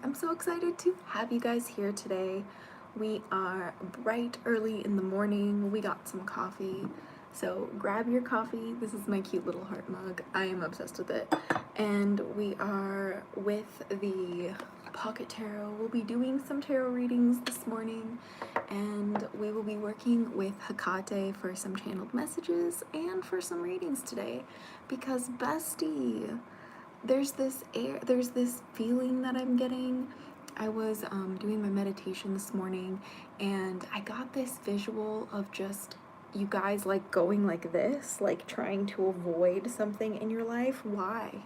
I'm so excited to have you guys here today. We are bright early in the morning. We got some coffee. So grab your coffee. This is my cute little heart mug. I am obsessed with it. And we are with the Pocket Tarot. We'll be doing some tarot readings this morning, and we will be working with Hekate for some channeled messages and for some readings today, because Bestie, there's this feeling that I'm getting. I was doing my meditation this morning, and I got this visual of just you guys like going like this, like trying to avoid something in your life. Why,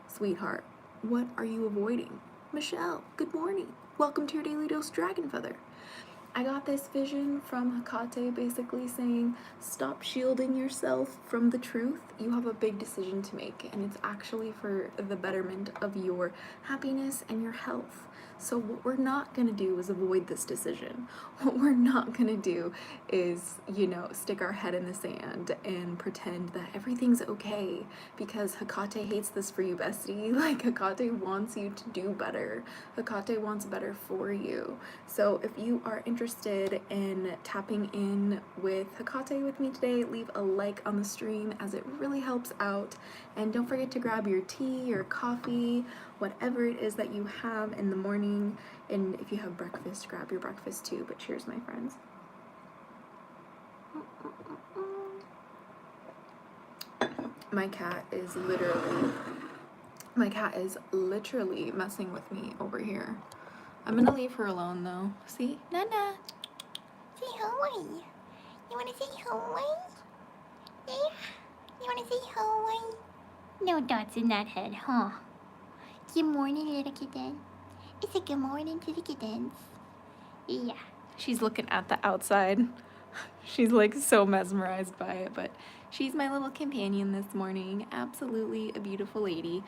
sweetheart? What are you avoiding? Michelle, good morning. Welcome to your daily dose Dragonfeather. I got this vision from Hekate basically saying, stop shielding yourself from the truth. You have a big decision to make, and it's actually for the betterment of your happiness and your health. So what we're not gonna do is avoid this decision. What we're not gonna do is, stick our head in the sand and pretend that everything's okay, because Hekate hates this for you, Bestie. Like, Hekate wants you to do better. Hekate wants better for you. So if you are interested in tapping in with Hekate with me today, leave a like on the stream, as it really helps out. And don't forget to grab your tea or coffee, whatever it is that you have in the morning. And if you have breakfast, grab your breakfast too. But cheers, my friends. My cat is literally messing with me over here. I'm gonna leave her alone though. See? Nana! Say hi. You wanna say hi? Yeah? You wanna say hi? No dots in that head, huh? Good morning, little kitten. It's a good morning to the kittens. Yeah. She's looking at the outside. She's like so mesmerized by it, but she's my little companion this morning. Absolutely a beautiful lady.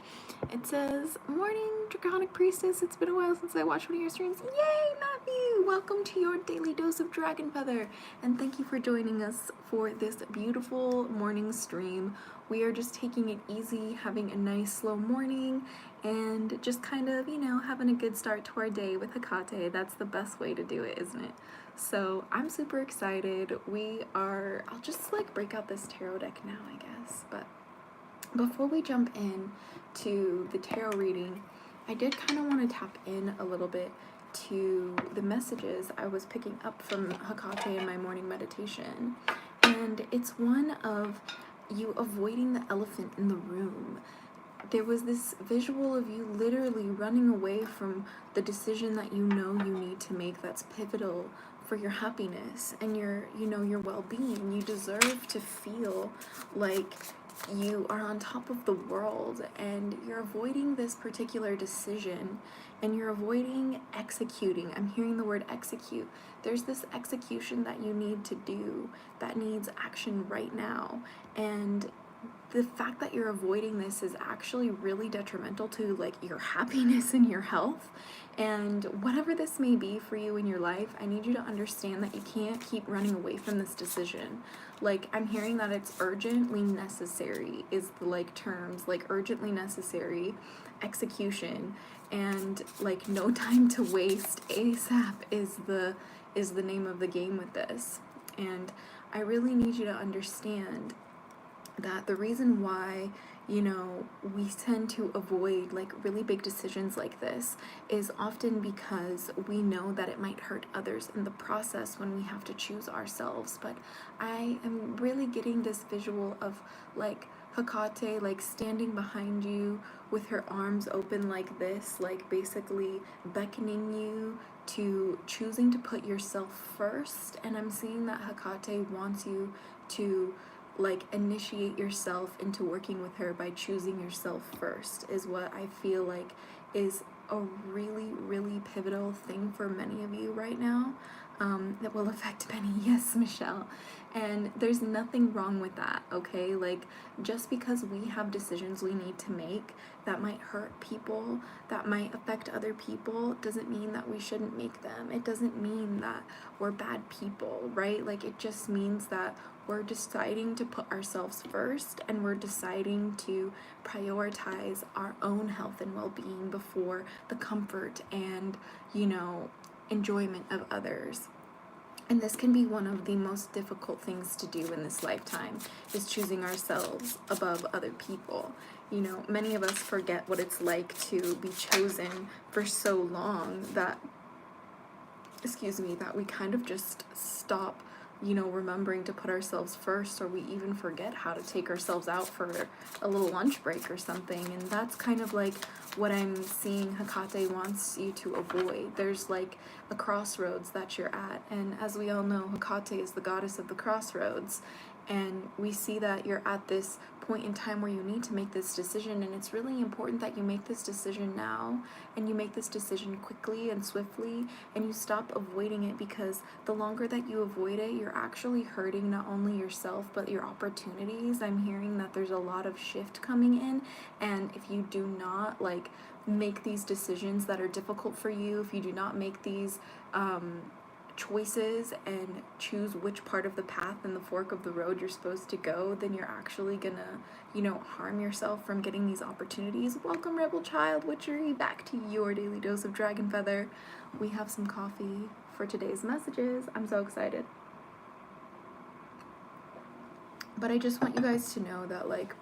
It says, morning, Draconic Priestess. It's been a while since I watched one of your streams. Yay, Matthew! Welcome to your daily dose of Dragonfeather, and thank you for joining us for this beautiful morning stream. We are just taking it easy, having a nice slow morning, and just kind of, having a good start to our day with Hekate. That's the best way to do it, isn't it? So I'm super excited. I'll just like break out this tarot deck now, I guess. But before we jump in to the tarot reading, I did kind of want to tap in a little bit to the messages I was picking up from Hekate in my morning meditation. And it's one of you avoiding the elephant in the room. There was this visual of you literally running away from the decision that you need to make, that's pivotal for your happiness and your well-being. You deserve to feel like you are on top of the world, and you're avoiding this particular decision, and you're avoiding executing. I'm hearing the word execute. There's this execution that you need to do that needs action right now, and the fact that you're avoiding this is actually really detrimental to like your happiness and your health. And whatever this may be for you in your life, I need you to understand that you can't keep running away from this decision. Like, I'm hearing that it's urgently necessary is the like terms, like urgently necessary, execution, and like no time to waste, ASAP is the name of the game with this. And I really need you to understand that the reason why we tend to avoid like really big decisions like this is often because we know that it might hurt others in the process when we have to choose ourselves. But I am really getting this visual of like Hekate like standing behind you with her arms open like this, like basically beckoning you to choosing to put yourself first. And I'm seeing that Hekate wants you to like initiate yourself into working with her by choosing yourself first, is what I feel like is a really, really pivotal thing for many of you right now, that will affect many. Yes, Michelle. And there's nothing wrong with that, okay? Like, just because we have decisions we need to make that might hurt people, that might affect other people, doesn't mean that we shouldn't make them. It doesn't mean that we're bad people, right? Like, it just means that we're deciding to put ourselves first, and we're deciding to prioritize our own health and well-being before the comfort and, you know, enjoyment of others. And this can be one of the most difficult things to do in this lifetime, is choosing ourselves above other people. You know, many of us forget what it's like to be chosen for so long that, that we kind of just stop, you know, remembering to put ourselves first, or we even forget how to take ourselves out for a little lunch break or something. And that's kind of like what I'm seeing Hekate wants you to avoid. There's like a crossroads that you're at, and as we all know, Hekate is the goddess of the crossroads, and we see that you're at this point in time where you need to make this decision, and it's really important that you make this decision now, and you make this decision quickly and swiftly, and you stop avoiding it, because the longer that you avoid it, you're actually hurting not only yourself but your opportunities. I'm hearing that there's a lot of shift coming in, and if you do not like make these decisions that are difficult for you, if you do not make these choices and choose which part of the path and the fork of the road you're supposed to go, then you're actually gonna, you know, harm yourself from getting these opportunities. Welcome, Rebel Child Witchery, back to your daily dose of Dragonfeather. We have some coffee for today's messages. I'm so excited. But I just want you guys to know that like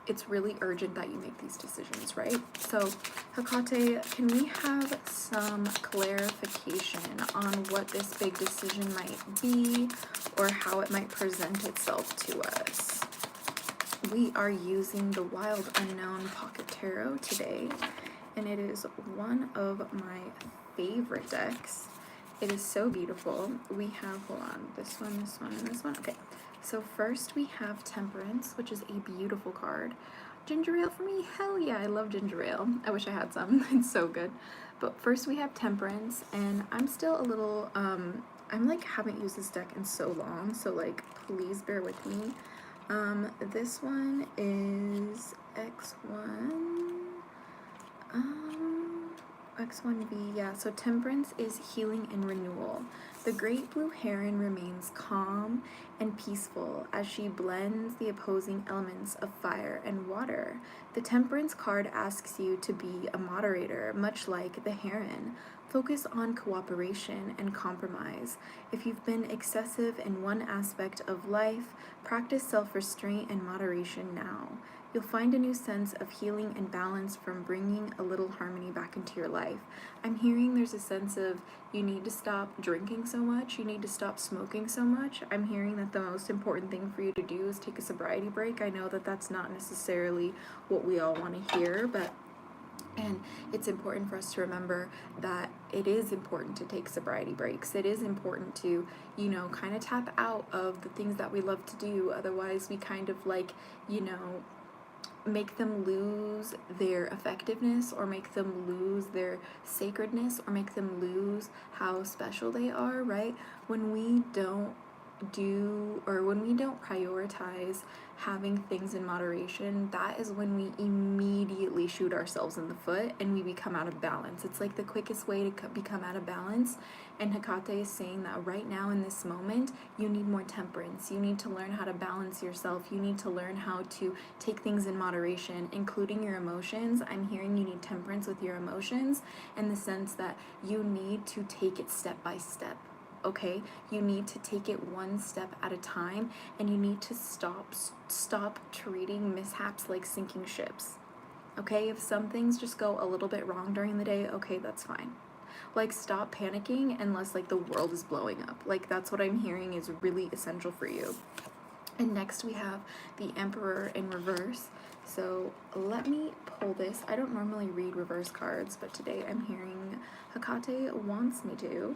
it's really urgent that you make these decisions, right? So, Hekate, can we have some clarification on what this big decision might be, or how it might present itself to us? We are using the Wild Unknown Pocket Tarot today, and it is one of my favorite decks. It is so beautiful. We have, hold on, this one, and this one. Okay. So first we have Temperance, which is a beautiful card. Ginger ale for me? Hell yeah, I love ginger ale. I wish I had some. It's so good. But first we have Temperance, and I'm still a little, I'm like, haven't used this deck in so long, so like, please bear with me. This one is X1. X1B, yeah, so Temperance is healing and renewal. The great blue heron remains calm and peaceful as she blends the opposing elements of fire and water. The Temperance card asks you to be a moderator, much like the heron. Focus on cooperation and compromise. If you've been excessive in one aspect of life, practice self-restraint and moderation now. You'll find a new sense of healing and balance from bringing a little harmony back into your life. I'm hearing there's a sense of you need to stop drinking so much, you need to stop smoking so much. I'm hearing that the most important thing for you to do is take a sobriety break. I know that that's not necessarily what we all want to hear, and it's important for us to remember that it is important to take sobriety breaks. It is important to, you know, kind of tap out of the things that we love to do. Otherwise, we kind of like, you know, make them lose their effectiveness, or make them lose their sacredness, or make them lose how special they are, right? When we don't prioritize having things in moderation, that is when we immediately shoot ourselves in the foot and we become out of balance. It's like the quickest way to become out of balance. And Hekate is saying that right now in this moment, you need more temperance. You need to learn how to balance yourself. You need to learn how to take things in moderation, including your emotions. I'm hearing you need temperance with your emotions, in the sense that you need to take it step by step. Okay, you need to take it one step at a time, and you need to stop treating mishaps like sinking ships. Okay, if some things just go a little bit wrong during the day, okay, that's fine. Like, stop panicking unless like the world is blowing up. Like, that's what I'm hearing is really essential for you. And next we have the Emperor in reverse. So let me pull this. I don't normally read reverse cards, but today I'm hearing Hekate wants me to.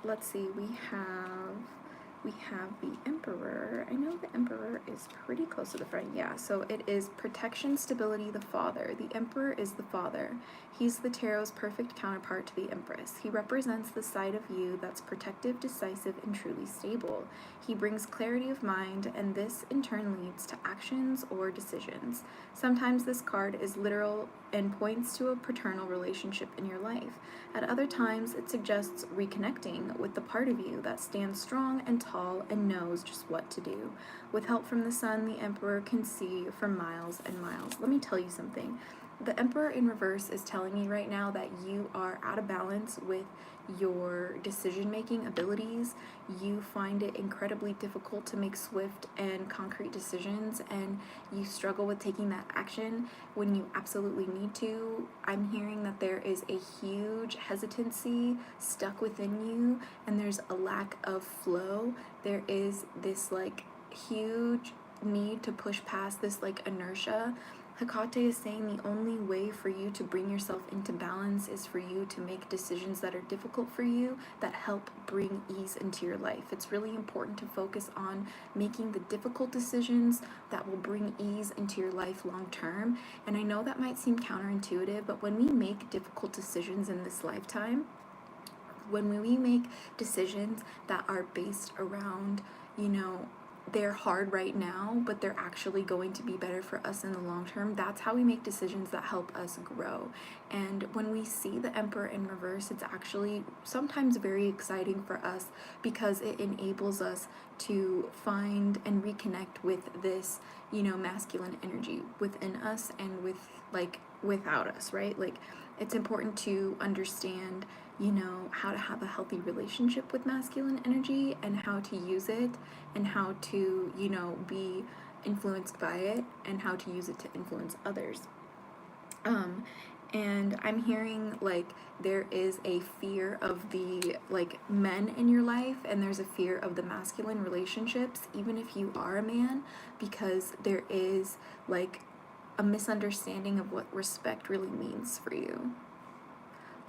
Let's see, we have the Emperor. I know the Emperor is pretty close to the front. Yeah, so it is protection, stability, the father. The Emperor is the father. He's the tarot's perfect counterpart to the Empress. He represents the side of you that's protective, decisive, and truly stable. He brings clarity of mind, and this in turn leads to actions or decisions. Sometimes this card is literal and points to a paternal relationship in your life. At other times, it suggests reconnecting with the part of you that stands strong and tall and knows just what to do. With help from the sun, the Emperor can see for miles and miles. Let me tell you something. The Emperor in reverse is telling me right now that you are out of balance with your decision-making abilities. You find it incredibly difficult to make swift and concrete decisions, and you struggle with taking that action when you absolutely need to. I'm hearing that there is a huge hesitancy stuck within you, and there's a lack of flow. There is this like huge need to push past this like inertia. Hekate is saying the only way for you to bring yourself into balance is for you to make decisions that are difficult for you, that help bring ease into your life. It's really important to focus on making the difficult decisions that will bring ease into your life long term. And I know that might seem counterintuitive, but when we make difficult decisions in this lifetime, when we make decisions that are based around, they're hard right now, but they're actually going to be better for us in the long term. That's how we make decisions that help us grow. And when we see the Emperor in reverse, it's actually sometimes very exciting for us because it enables us to find and reconnect with this, masculine energy within us and without us, right? Like, it's important to understand how to have a healthy relationship with masculine energy and how to use it and how to, be influenced by it and how to use it to influence others. And I'm hearing there is a fear of the men in your life, and there's a fear of the masculine relationships, even if you are a man, because there is a misunderstanding of what respect really means for you.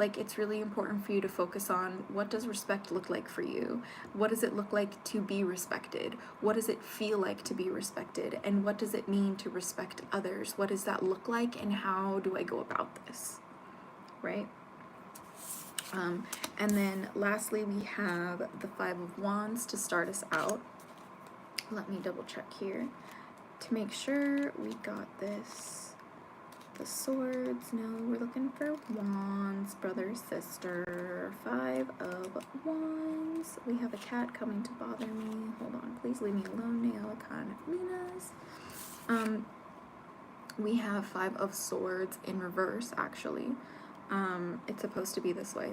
It's really important for you to focus on, what does respect look like for you? What does it look like to be respected? What does it feel like to be respected? And what does it mean to respect others? What does that look like, and how do I go about this, right? And then lastly, we have the Five of Wands to start us out. Let me double check here to make sure we got this. The swords, no, we're looking for wands, brother, sister. Five of Wands. We have a cat coming to bother me. Hold on, please leave me alone, Nail Minas. We have Five of Swords in reverse, actually. It's supposed to be this way,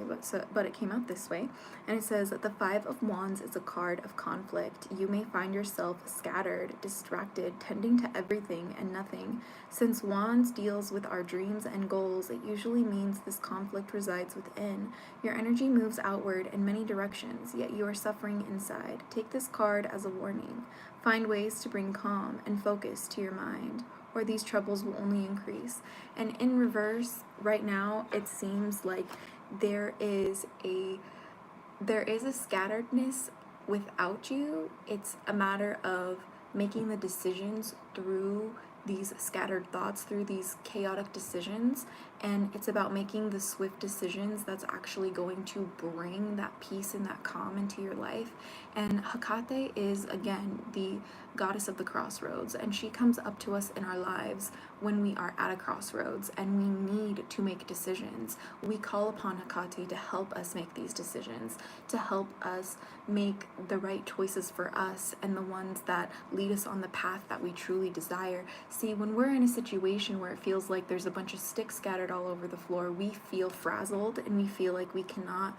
but it came out this way. And it says that the Five of Wands is a card of conflict. You may find yourself scattered, distracted, tending to everything and nothing. Since Wands deals with our dreams and goals, it usually means this conflict resides within. Your energy moves outward in many directions, yet you are suffering inside. Take this card as a warning. Find ways to bring calm and focus to your mind, or these troubles will only increase. And in reverse, right now, it seems like there is a scatteredness without you. It's a matter of making the decisions through these scattered thoughts, through these chaotic decisions, and it's about making the swift decisions that's actually going to bring that peace and that calm into your life. And Hekate is, again, the goddess of the crossroads, and she comes up to us in our lives when we are at a crossroads and we need to make decisions. We call upon Hekate to help us make these decisions, to help us make the right choices for us and the ones that lead us on the path that we truly desire. See, when we're in a situation where it feels like there's a bunch of sticks scattered all over the floor, we feel frazzled and we feel like we cannot,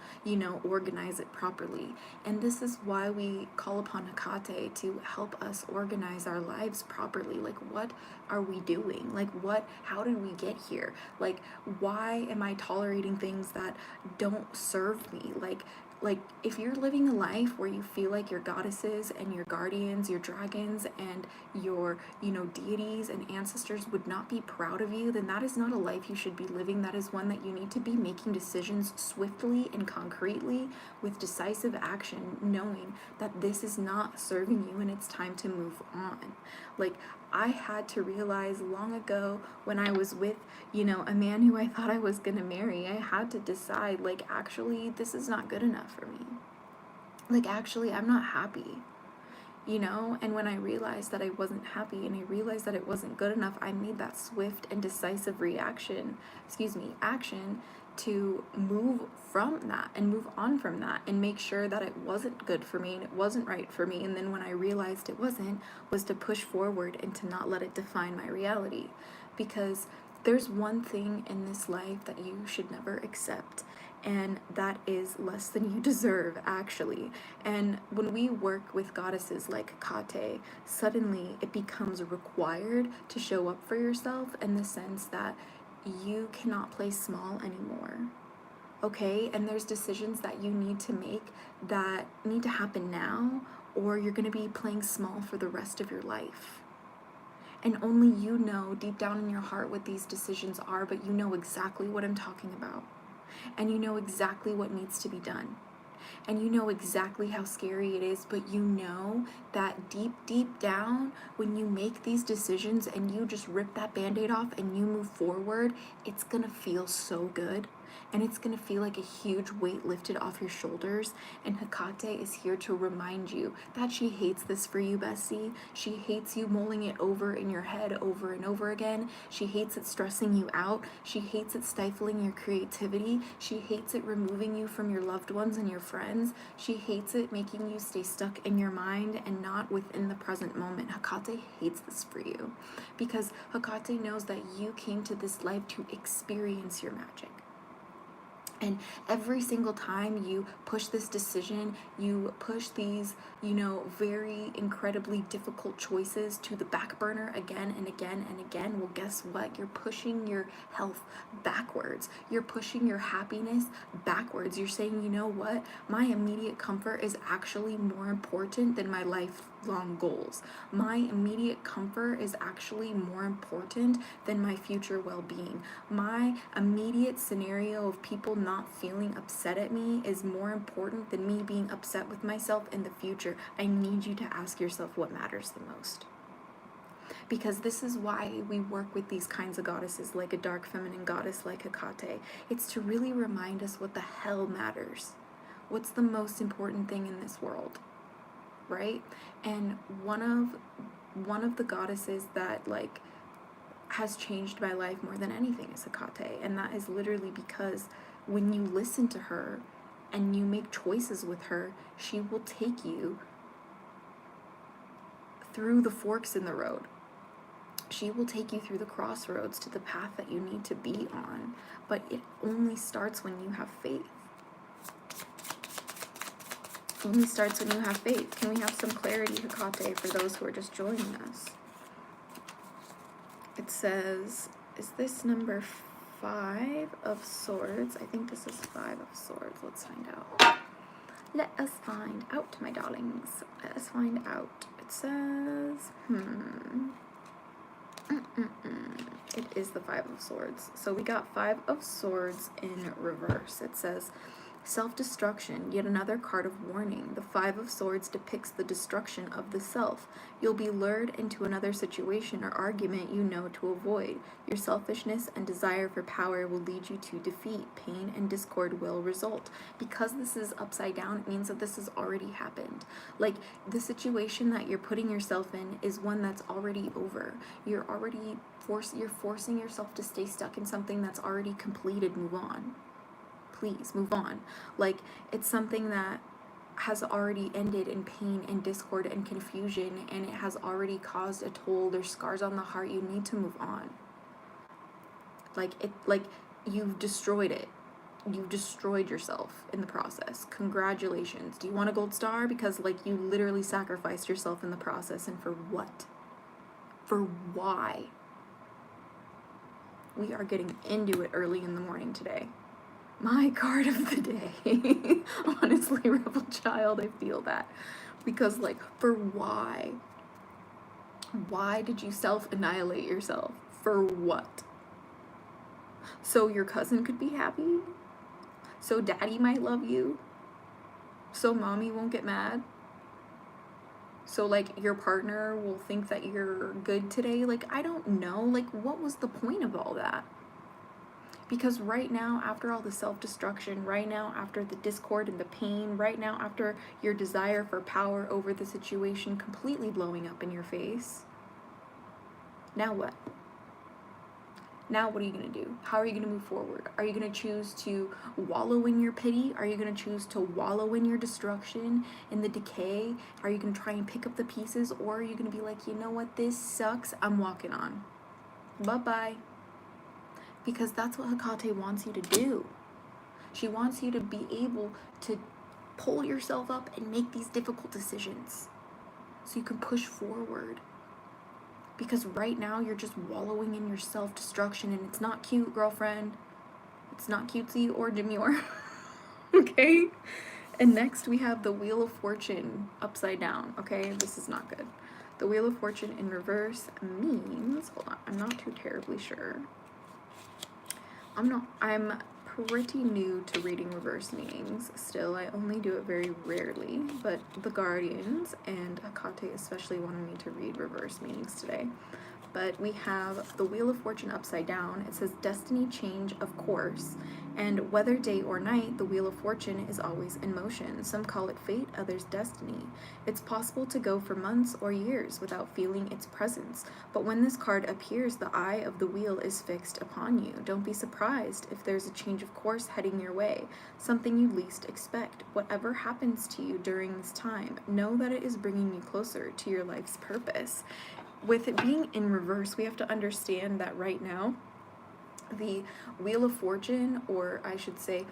organize it properly. And this is why we call upon Hekate to help us organize our lives properly. What are we doing? How did we get here? Why am I tolerating things that don't serve me? If you're living a life where you feel like your goddesses and your guardians, your dragons and your, deities and ancestors would not be proud of you, then that is not a life you should be living. That is one that you need to be making decisions swiftly and concretely with decisive action, knowing that this is not serving you and it's time to move on. I had to realize long ago when I was with, a man who I thought I was going to marry, I had to decide, actually, this is not good enough for me. Actually, I'm not happy. you know? And when I realized that I wasn't happy and I realized that it wasn't good enough, I made that swift and decisive action to move from that and move on from that and make sure that it wasn't good for me and it wasn't right for me. And then when I realized it wasn't, was to push forward and to not let it define my reality. Because there's one thing in this life that you should never accept, and that is less than you deserve, actually. And when we work with goddesses like Hekate, suddenly it becomes required to show up for yourself in the sense that you cannot play small anymore. Okay? And there's decisions that you need to make that need to happen now, or you're going to be playing small for the rest of your life. And only you know deep down in your heart what these decisions are, but you know exactly what I'm talking about. And you know exactly what needs to be done. And you know exactly how scary it is, but you know that deep, deep down, when you make these decisions and you just rip that Band-Aid off and you move forward, it's gonna feel so good. And it's gonna feel like a huge weight lifted off your shoulders. And Hekate is here to remind you that she hates this for you, Bestie. She hates you mulling it over in your head over and over again. She hates it stressing you out. She hates it stifling your creativity. She hates it removing you from your loved ones and your friends. She hates it making you stay stuck in your mind and not within the present moment. Hekate hates this for you because Hekate knows that you came to this life to experience your magic. And every single time you push this decision, you push these, very incredibly difficult choices to the back burner again and again and again. Well, guess what? You're pushing your health backwards. You're pushing your happiness backwards. You're saying, you know what? My immediate comfort is actually more important than my lifelong goals. My immediate comfort is actually more important than my future well-being. My immediate scenario of people not feeling upset at me is more important than me being upset with myself in the future. I need you to ask yourself what matters the most. Because this is why we work with these kinds of goddesses, like a dark feminine goddess like Hekate. It's to really remind us what the hell matters. What's the most important thing in this world, right? And one of the goddesses that has changed my life more than anything is Hekate, and that is literally because when you listen to her and you make choices with her, she will take you through the forks in the road. She will take you through the crossroads to the path that you need to be on, but it only starts when you have faith. It only starts when you have faith. Can we have some clarity, Hekate, for those who are just joining us? It says, is this number 5 of Swords? I think this is 5 of Swords. Let's find out. Let us find out, my darlings. Let us find out. It says, It is the 5 of Swords. So we got 5 of Swords in reverse. It says, self-destruction, yet another card of warning. The 5 of Swords depicts the destruction of the self. You'll be lured into another situation or argument you know to avoid. Your selfishness and desire for power will lead you to defeat. Pain and discord will result. Because this is upside down, it means that this has already happened. Like, the situation that you're putting yourself in is one that's already over. You're forcing yourself to stay stuck in something that's already completed. Move on. Please move on. Like, it's something that has already ended in pain and discord and confusion, and it has already caused a toll. There's scars on the heart. You need to move on. You've destroyed it. You've destroyed yourself in the process. Congratulations. Do you want a gold star? Because you literally sacrificed yourself in the process. And for what? For why? We are getting into it early in the morning today. My card of the day. Honestly, Rebel Child, I feel that. Because, for why? Why did you self-annihilate yourself? For what? So your cousin could be happy? So daddy might love you? So mommy won't get mad? So, your partner will think that you're good today? I don't know. What was the point of all that? Because right now, after all the self-destruction, right now, after the discord and the pain, right now, after your desire for power over the situation completely blowing up in your face, now what? Now what are you going to do? How are you going to move forward? Are you going to choose to wallow in your pity? Are you going to choose to wallow in your destruction, in the decay? Are you going to try and pick up the pieces? Or are you going to be like, you know what, this sucks, I'm walking on. Bye-bye. Because that's what Hekate wants you to do. She wants you to be able to pull yourself up and make these difficult decisions so you can push forward. Because right now you're just wallowing in your self-destruction, and it's not cute, girlfriend. It's not cutesy or demure. Okay? And next we have the Wheel of Fortune upside down. Okay? This is not good. The Wheel of Fortune in reverse means, hold on, I'm not too terribly sure. I'm pretty new to reading reverse meanings still. I only do it very rarely, but the Guardians and Hekate especially wanted me to read reverse meanings today. But we have the Wheel of Fortune upside down. It says destiny change of course, and whether day or night, the Wheel of Fortune is always in motion. Some call it fate, others destiny. It's possible to go for months or years without feeling its presence, but when this card appears, the eye of the wheel is fixed upon you. Don't be surprised if there's a change of course heading your way, something you least expect. Whatever happens to you during this time, know that it is bringing you closer to your life's purpose. With it being in reverse, we have to understand that right now, the Wheel of Fortune, or I should say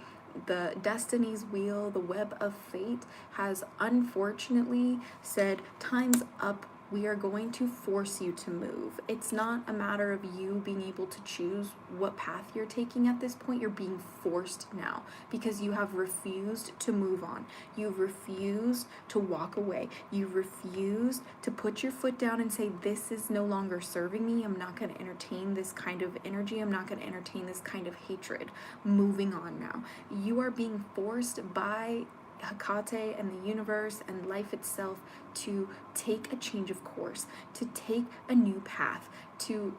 the Destiny's Wheel, the Web of Fate, has unfortunately said, time's up. We are going to force you to move. It's not a matter of you being able to choose what path you're taking at this point. You're being forced now because you have refused to move on. You've refused to walk away. You've refused to put your foot down and say, this is no longer serving me. I'm not going to entertain this kind of energy. I'm not going to entertain this kind of hatred. Moving on now. You are being forced by Hekate and the universe and life itself to take a change of course, to take a new path, to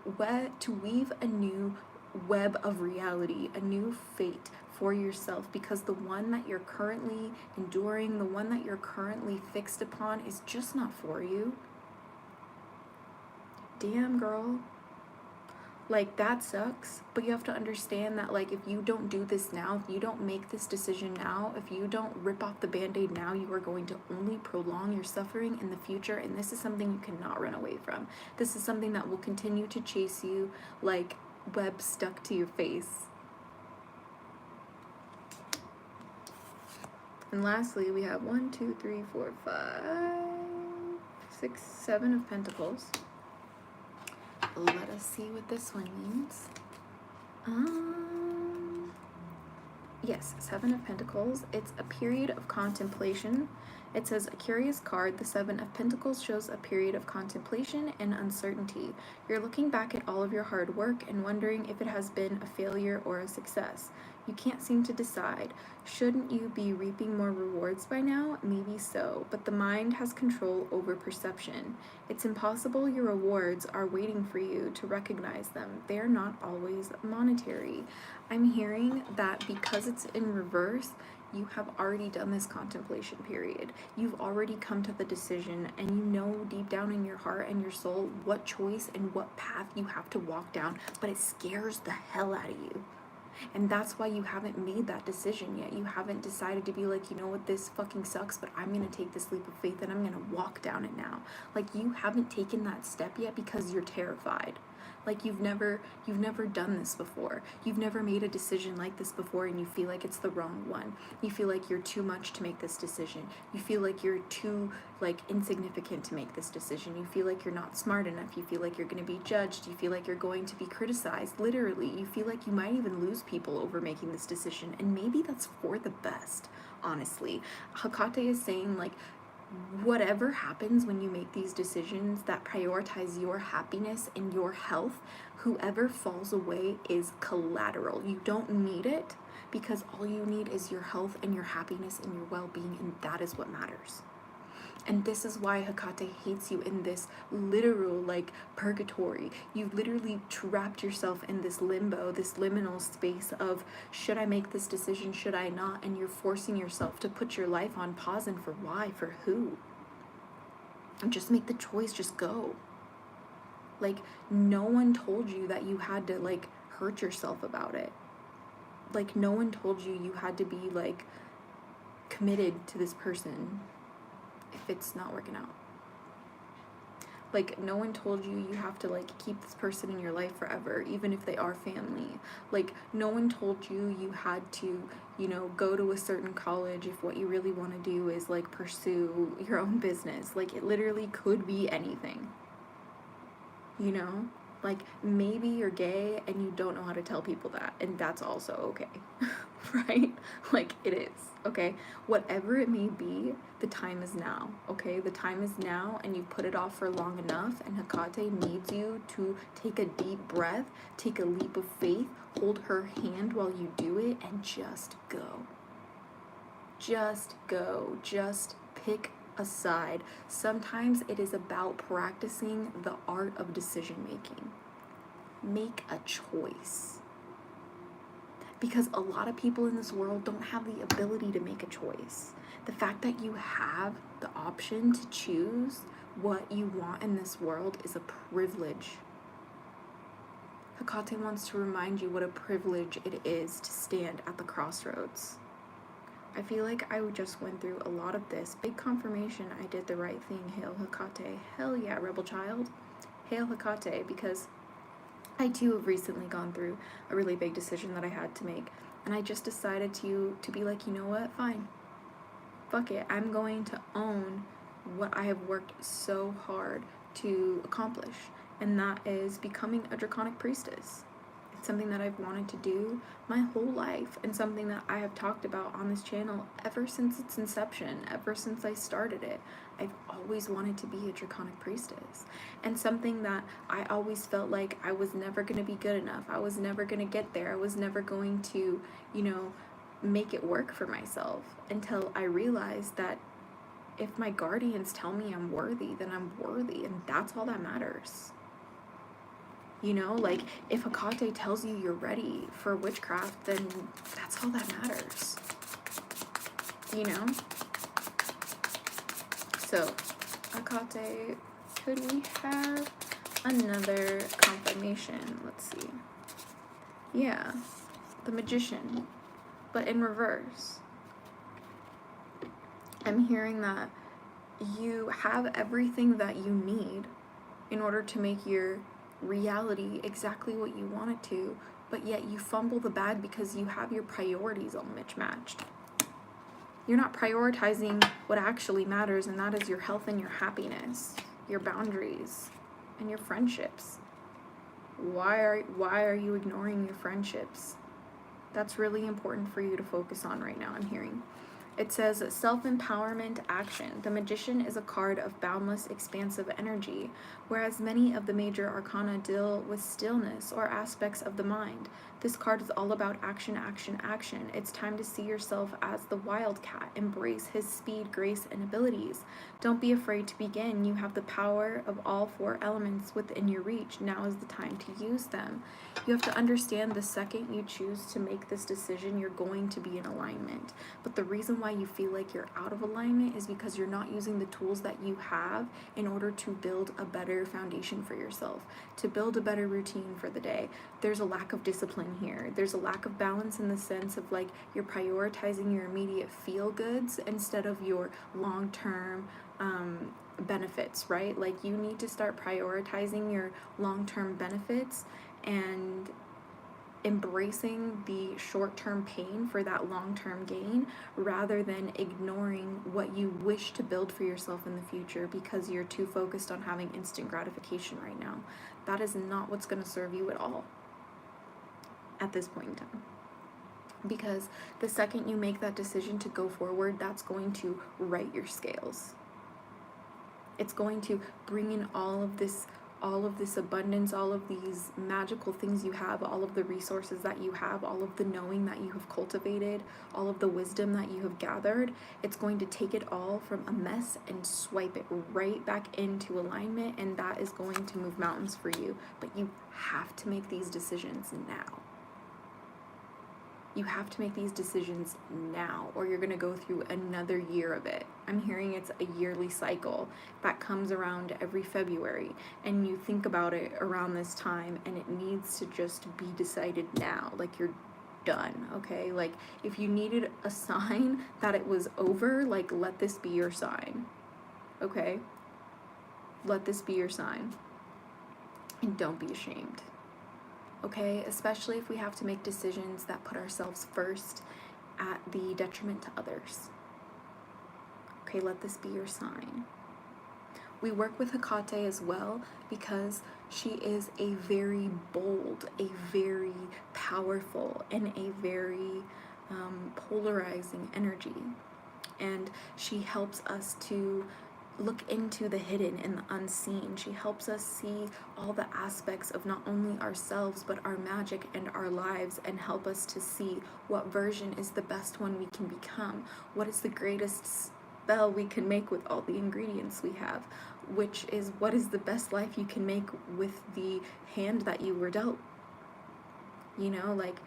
weave a new web of reality, a new fate for yourself, because the one that you're currently enduring, the one that you're currently fixed upon is just not for you. Damn, girl. Like, that sucks, but you have to understand that, like, if you don't do this now, if you don't make this decision now, if you don't rip off the Band-Aid now, you are going to only prolong your suffering in the future, and this is something you cannot run away from. This is something that will continue to chase you like web stuck to your face. And lastly, we have 1, 2, 3, 4, 5, 6, 7 of Pentacles. Let us see what this one means. Yes, 7 of Pentacles. It's a period of contemplation. It says, a curious card, the 7 of Pentacles shows a period of contemplation and uncertainty. You're looking back at all of your hard work and wondering if it has been a failure or a success. You can't seem to decide. Shouldn't you be reaping more rewards by now? Maybe so, but the mind has control over perception. It's impossible your rewards are waiting for you to recognize them. They are not always monetary. I'm hearing that because it's in reverse, you have already done this contemplation period. You've already come to the decision, and you know deep down in your heart and your soul what choice and what path you have to walk down, but it scares the hell out of you. And that's why you haven't made that decision yet. You haven't decided to be like, you know what, this fucking sucks, but I'm going to take this leap of faith and I'm going to walk down it now. Like, you haven't taken that step yet because you're terrified. Like, you've never done this before. You've never made a decision like this before, and you feel like it's the wrong one. You feel like you're too much to make this decision. You feel like you're too, like, insignificant to make this decision. You feel like you're not smart enough. You feel like you're going to be judged. You feel like you're going to be criticized. Literally, you feel like you might even lose people over making this decision, and maybe that's for the best, honestly. Hekate is saying, like, whatever happens when you make these decisions that prioritize your happiness and your health, whoever falls away is collateral. You don't need it, because all you need is your health and your happiness and your well-being, and that is what matters. And this is why Hekate hates you in this literal, like, purgatory. You've literally trapped yourself in this limbo, this liminal space of, should I make this decision, should I not? And you're forcing yourself to put your life on pause, and for why? For who? And just make the choice, just go. Like, no one told you that you had to, like, hurt yourself about it. Like, no one told you you had to be, like, committed to this person if it's not working out. Like, no one told you you have to, like, keep this person in your life forever, even if they are family. Like, no one told you you had to, you know, go to a certain college if what you really want to do is, like, pursue your own business. Like, it literally could be anything. You know? Like, maybe you're gay and you don't know how to tell people that, and that's also okay. Right? Like, it is, okay? Whatever it may be, the time is now, okay? The time is now, and you've put it off for long enough, and Hekate needs you to take a deep breath, take a leap of faith, hold her hand while you do it, and just go. Just go. Just pick a side. Sometimes it is about practicing the art of decision making. Make a choice. Because a lot of people in this world don't have the ability to make a choice. The fact that you have the option to choose what you want in this world is a privilege. Hekate wants to remind you what a privilege it is to stand at the crossroads. I feel like I just went through a lot of this. Big confirmation I did the right thing. Hail Hekate. Hell yeah, rebel child. Hail Hekate, because I too have recently gone through a really big decision that I had to make. And I just decided to be like, you know what? Fine. Fuck it. I'm going to own what I have worked so hard to accomplish. And that is becoming a draconic priestess. It's something that I've wanted to do my whole life, and something that I have talked about on this channel ever since its inception, ever since I started it. I've always wanted to be a draconic priestess, and something that I always felt like I was never going to be good enough. I was never going to get there. I was never going to, you know, make it work for myself, until I realized that if my guardians tell me I'm worthy, then I'm worthy, and that's all that matters. You know, like, if Hekate tells you you're ready for witchcraft, then that's all that matters. You know? So, Hekate, could we have another confirmation? Let's see. Yeah, the Magician, but in reverse. I'm hearing that you have everything that you need in order to make your reality exactly what you want it to, but yet you fumble the bag because you have your priorities all mismatched. You're not prioritizing what actually matters, and that is your health and your happiness, your boundaries, and your friendships. Why are you ignoring your friendships? That's really important for you to focus on right now, I'm hearing. It says self-empowerment action. The Magician is a card of boundless, expansive energy, whereas many of the major arcana deal with stillness or aspects of the mind. This card is all about action, action, action. It's time to see yourself as the wildcat. Embrace his speed, grace, and abilities. Don't be afraid to begin. You have the power of all four elements within your reach. Now is the time to use them. You have to understand the second you choose to make this decision, you're going to be in alignment. But the reason why you feel like you're out of alignment is because you're not using the tools that you have in order to build a better foundation for yourself, to build a better routine for the day. There's a lack of discipline here. There's a lack of balance in the sense of, like, you're prioritizing your immediate feel goods instead of your long-term benefits, right? Like, you need to start prioritizing your long-term benefits and embracing the short-term pain for that long-term gain, rather than ignoring what you wish to build for yourself in the future because you're too focused on having instant gratification right now. That is not what's going to serve you at all at this point in time. Because the second you make that decision to go forward, that's going to right your scales. It's going to bring in all of this all of this abundance, all of these magical things you have, all of the resources that you have, all of the knowing that you have cultivated, all of the wisdom that you have gathered, it's going to take it all from a mess and swipe it right back into alignment, and that is going to move mountains for you. But you have to make these decisions now. You have to make these decisions now, or you're going to go through another year of it. I'm hearing it's a yearly cycle that comes around every February, and you think about it around this time, and it needs to just be decided now. Like, you're done, okay? Like, if you needed a sign that it was over, like, let this be your sign, okay? Let this be your sign. And don't be ashamed. Okay, especially if we have to make decisions that put ourselves first at the detriment to others. Okay, let this be your sign. We work with Hekate as well because she is a very bold, a very powerful, and a very polarizing energy. And she helps us to look into the hidden and the unseen. She helps us see all the aspects of not only ourselves but our magic and our lives, and help us to see what version is the best one we can become, what is the greatest spell we can make with all the ingredients we have, which is what is the best life you can make with the hand that you were dealt. You know, like,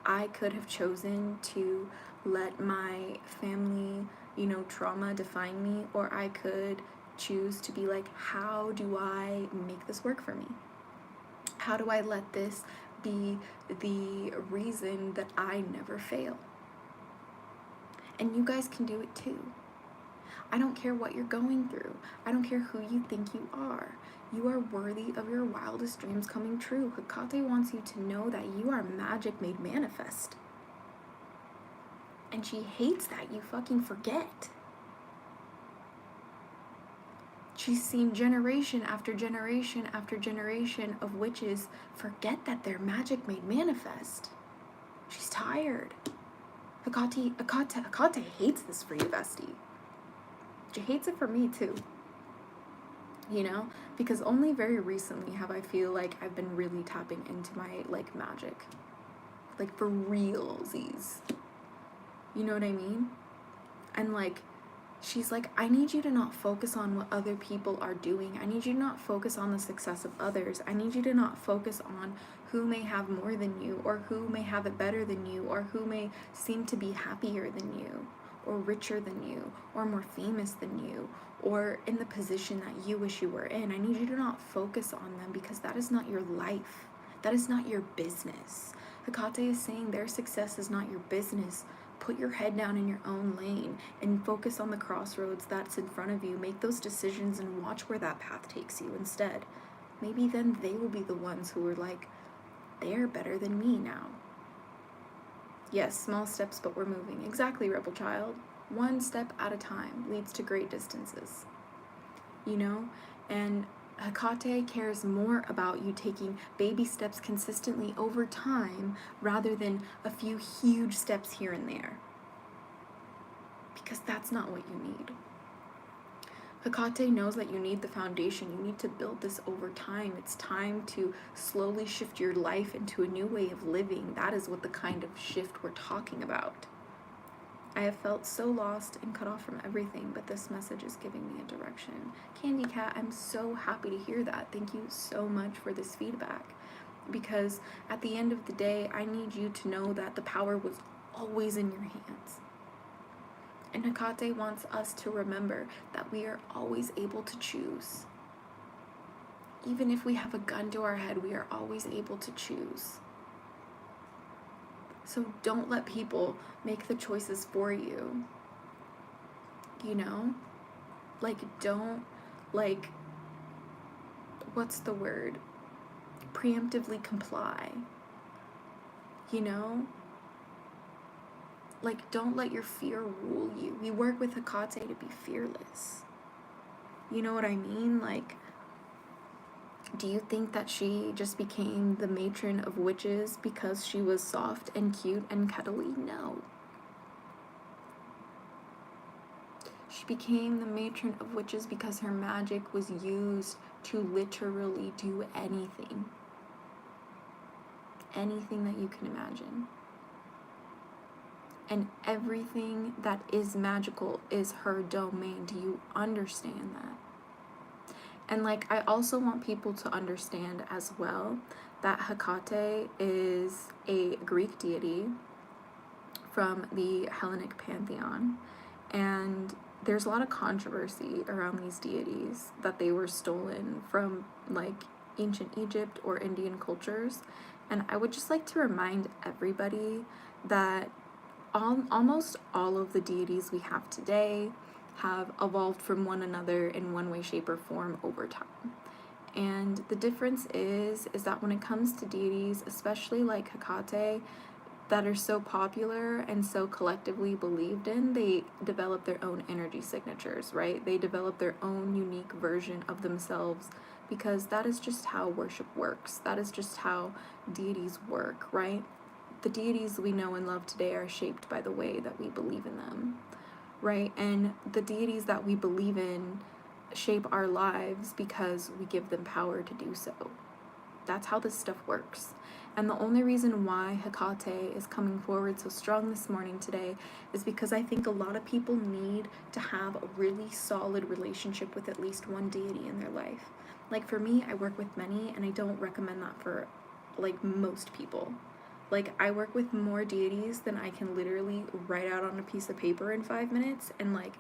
I could have chosen to let my family, you know, trauma define me, or I could choose to be like, how do I make this work for me? How do I let this be the reason that I never fail? And you guys can do it too. I don't care what you're going through. I don't care who you think you are. You are worthy of your wildest dreams coming true. Hekate wants you to know that you are magic made manifest. And she hates that you fucking forget. She's seen generation after generation after generation of witches forget that they're magic made manifest. She's tired. Hekate hates this for you, Bestie. She hates it for me too. You know? Because only very recently have I feel like I've been really tapping into my, like, magic. Like, for realsies. You know what I mean? And, like, she's like, I need you to not focus on what other people are doing. I need you to not focus on the success of others. I need you to not focus on who may have more than you, or who may have it better than you, or who may seem to be happier than you, or richer than you, or more famous than you, or in the position that you wish you were in. I need you to not focus on them, because that is not your life. That is not your business. Hekate is saying their success is not your business. Put your head down in your own lane and focus on the crossroads that's in front of you. Make those decisions and watch where that path takes you instead. Maybe then they will be the ones who are like, they're better than me now. Yes, small steps, but we're moving. Exactly, rebel child. One step at a time leads to great distances. You know? And Hekate cares more about you taking baby steps consistently over time rather than a few huge steps here and there. Because that's not what you need. Hekate knows that you need the foundation. You need to build this over time. It's time to slowly shift your life into a new way of living. That is what the kind of shift we're talking about. I have felt so lost and cut off from everything, but this message is giving me a direction. Candy Cat, I'm so happy to hear that. Thank you so much for this feedback. Because at the end of the day, I need you to know that the power was always in your hands. And Hekate wants us to remember that we are always able to choose. Even if we have a gun to our head, we are always able to choose. So don't let people make the choices for you. You know? Like, don't, like, what's the word? Preemptively comply. You know? Like, don't let your fear rule you. We work with Hekate to be fearless. You know what I mean? Like, do you think that she just became the matron of witches because she was soft and cute and cuddly? No. She became the matron of witches because her magic was used to literally do anything. Anything that you can imagine. And everything that is magical is her domain. Do you understand that? And like, I also want people to understand as well that Hekate is a Greek deity from the Hellenic pantheon. And there's a lot of controversy around these deities, that they were stolen from like ancient Egypt or Indian cultures. And I would just like to remind everybody that almost all of the deities we have today have evolved from one another in one way, shape, or form over time. And the difference is that when it comes to deities, especially like Hekate, that are so popular and so collectively believed in, they develop their own energy signatures, right? They develop their own unique version of themselves, because that is just how worship works. That is just how deities work, right? The deities we know and love today are shaped by the way that we believe in them, right? And the deities that we believe in shape our lives because we give them power to do so. That's how this stuff works. And the only reason why Hekate is coming forward so strong this morning today is because I think a lot of people need to have a really solid relationship with at least one deity in their life. Like for me, I work with many, and I don't recommend that for like most people. Like, I work with more deities than I can literally write out on a piece of paper in 5 minutes, and like,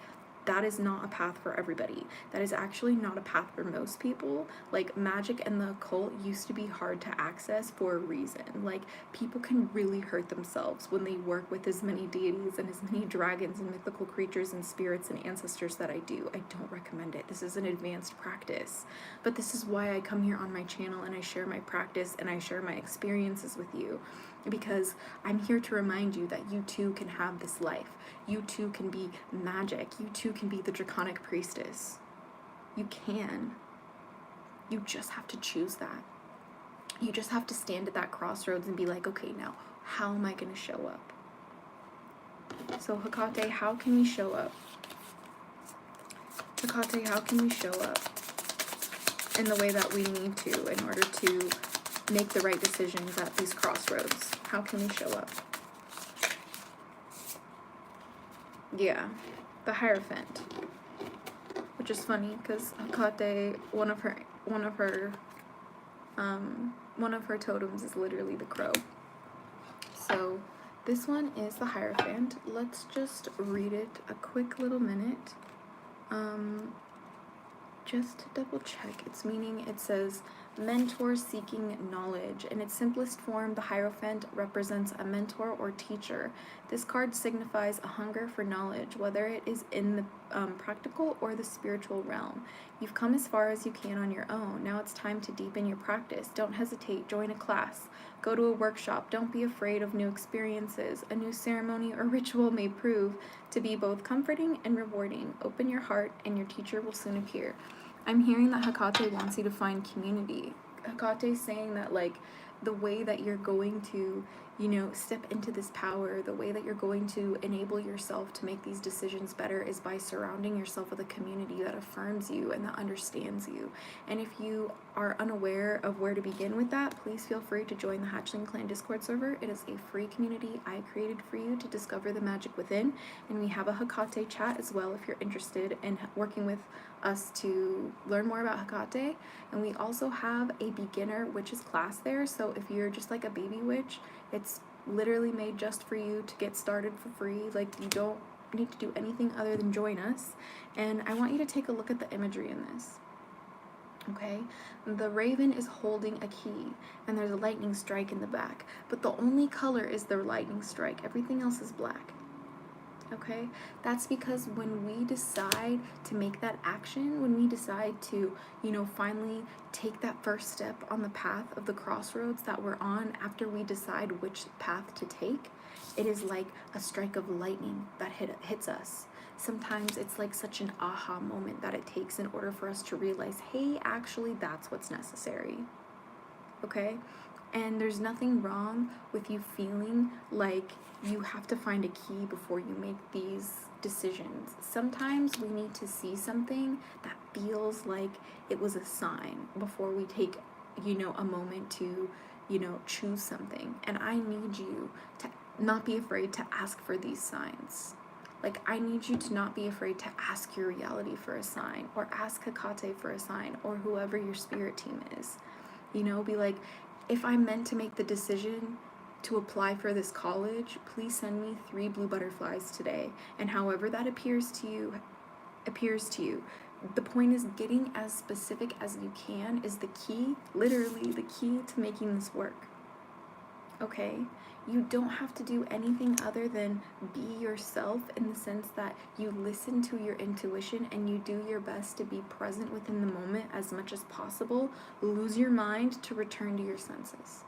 that is not a path for everybody. That is actually not a path for most people. Like, magic and the occult used to be hard to access for a reason. Like, people can really hurt themselves when they work with as many deities and as many dragons and mythical creatures and spirits and ancestors that I do. I don't recommend it. This is an advanced practice. But this is why I come here on my channel and I share my practice and I share my experiences with you. Because I'm here to remind you that you too can have this life. You too can be magic. You too can be the draconic priestess. You can. You just have to choose that. You just have to stand at that crossroads and be like, okay, now, how am I going to show up? So Hekate, how can we show up? Hekate, how can we show up in the way that we need to in order to make the right decisions at these crossroads? How can we show up? Yeah, the Hierophant, which is funny because Hekate, one of her totems is literally the crow. So this one is the Hierophant. Let's just read it a quick little minute. Just to double check its meaning, it says mentor seeking knowledge. In its simplest form, the Hierophant represents a mentor or teacher. This card signifies a hunger for knowledge, whether it is in the practical or the spiritual realm. You've come as far as you can on your own. Now it's time to deepen your practice. Don't hesitate. Join a class. Go to a workshop. Don't be afraid of new experiences. A new ceremony or ritual may prove to be both comforting and rewarding. Open your heart and your teacher will soon appear. I'm hearing that Hekate wants you to find community. Hekate is saying that, like, the way that you're going to, you know, step into this power, the way that you're going to enable yourself to make these decisions better is by surrounding yourself with a community that affirms you and that understands you. And if you are unaware of where to begin with that, please feel free to join the Hatchling Clan Discord server. It is a free community I created for you to discover the magic within, and we have a Hekate chat as well if you're interested in working with us to learn more about Hekate. And we also have a beginner witches class there, so if you're just like a baby witch, it's literally made just for you to get started for free. Like, you don't need to do anything other than join us. And I want you to take a look at the imagery in this. Okay, the raven is holding a key and there's a lightning strike in the back, but the only color is the lightning strike. Everything else is black. Okay, that's because when we decide to make that action, when we decide to, you know, finally take that first step on the path of the crossroads that we're on, after we decide which path to take, it is like a strike of lightning that hits us. Sometimes it's like such an aha moment that it takes in order for us to realize, hey, actually, that's what's necessary. Okay? And there's nothing wrong with you feeling like you have to find a key before you make these decisions. Sometimes we need to see something that feels like it was a sign before we take, a moment to, choose something. And I need you to not be afraid to ask for these signs. Like, I need you to not be afraid to ask your reality for a sign, or ask Hekate for a sign, or whoever your spirit team is. Be like, if I'm meant to make the decision to apply for this college, please send me 3 blue butterflies today. And however that appears to you. The point is, getting as specific as you can is the key, literally the key to making this work. Okay? You don't have to do anything other than be yourself, in the sense that you listen to your intuition and you do your best to be present within the moment as much as possible. Lose your mind to return to your senses.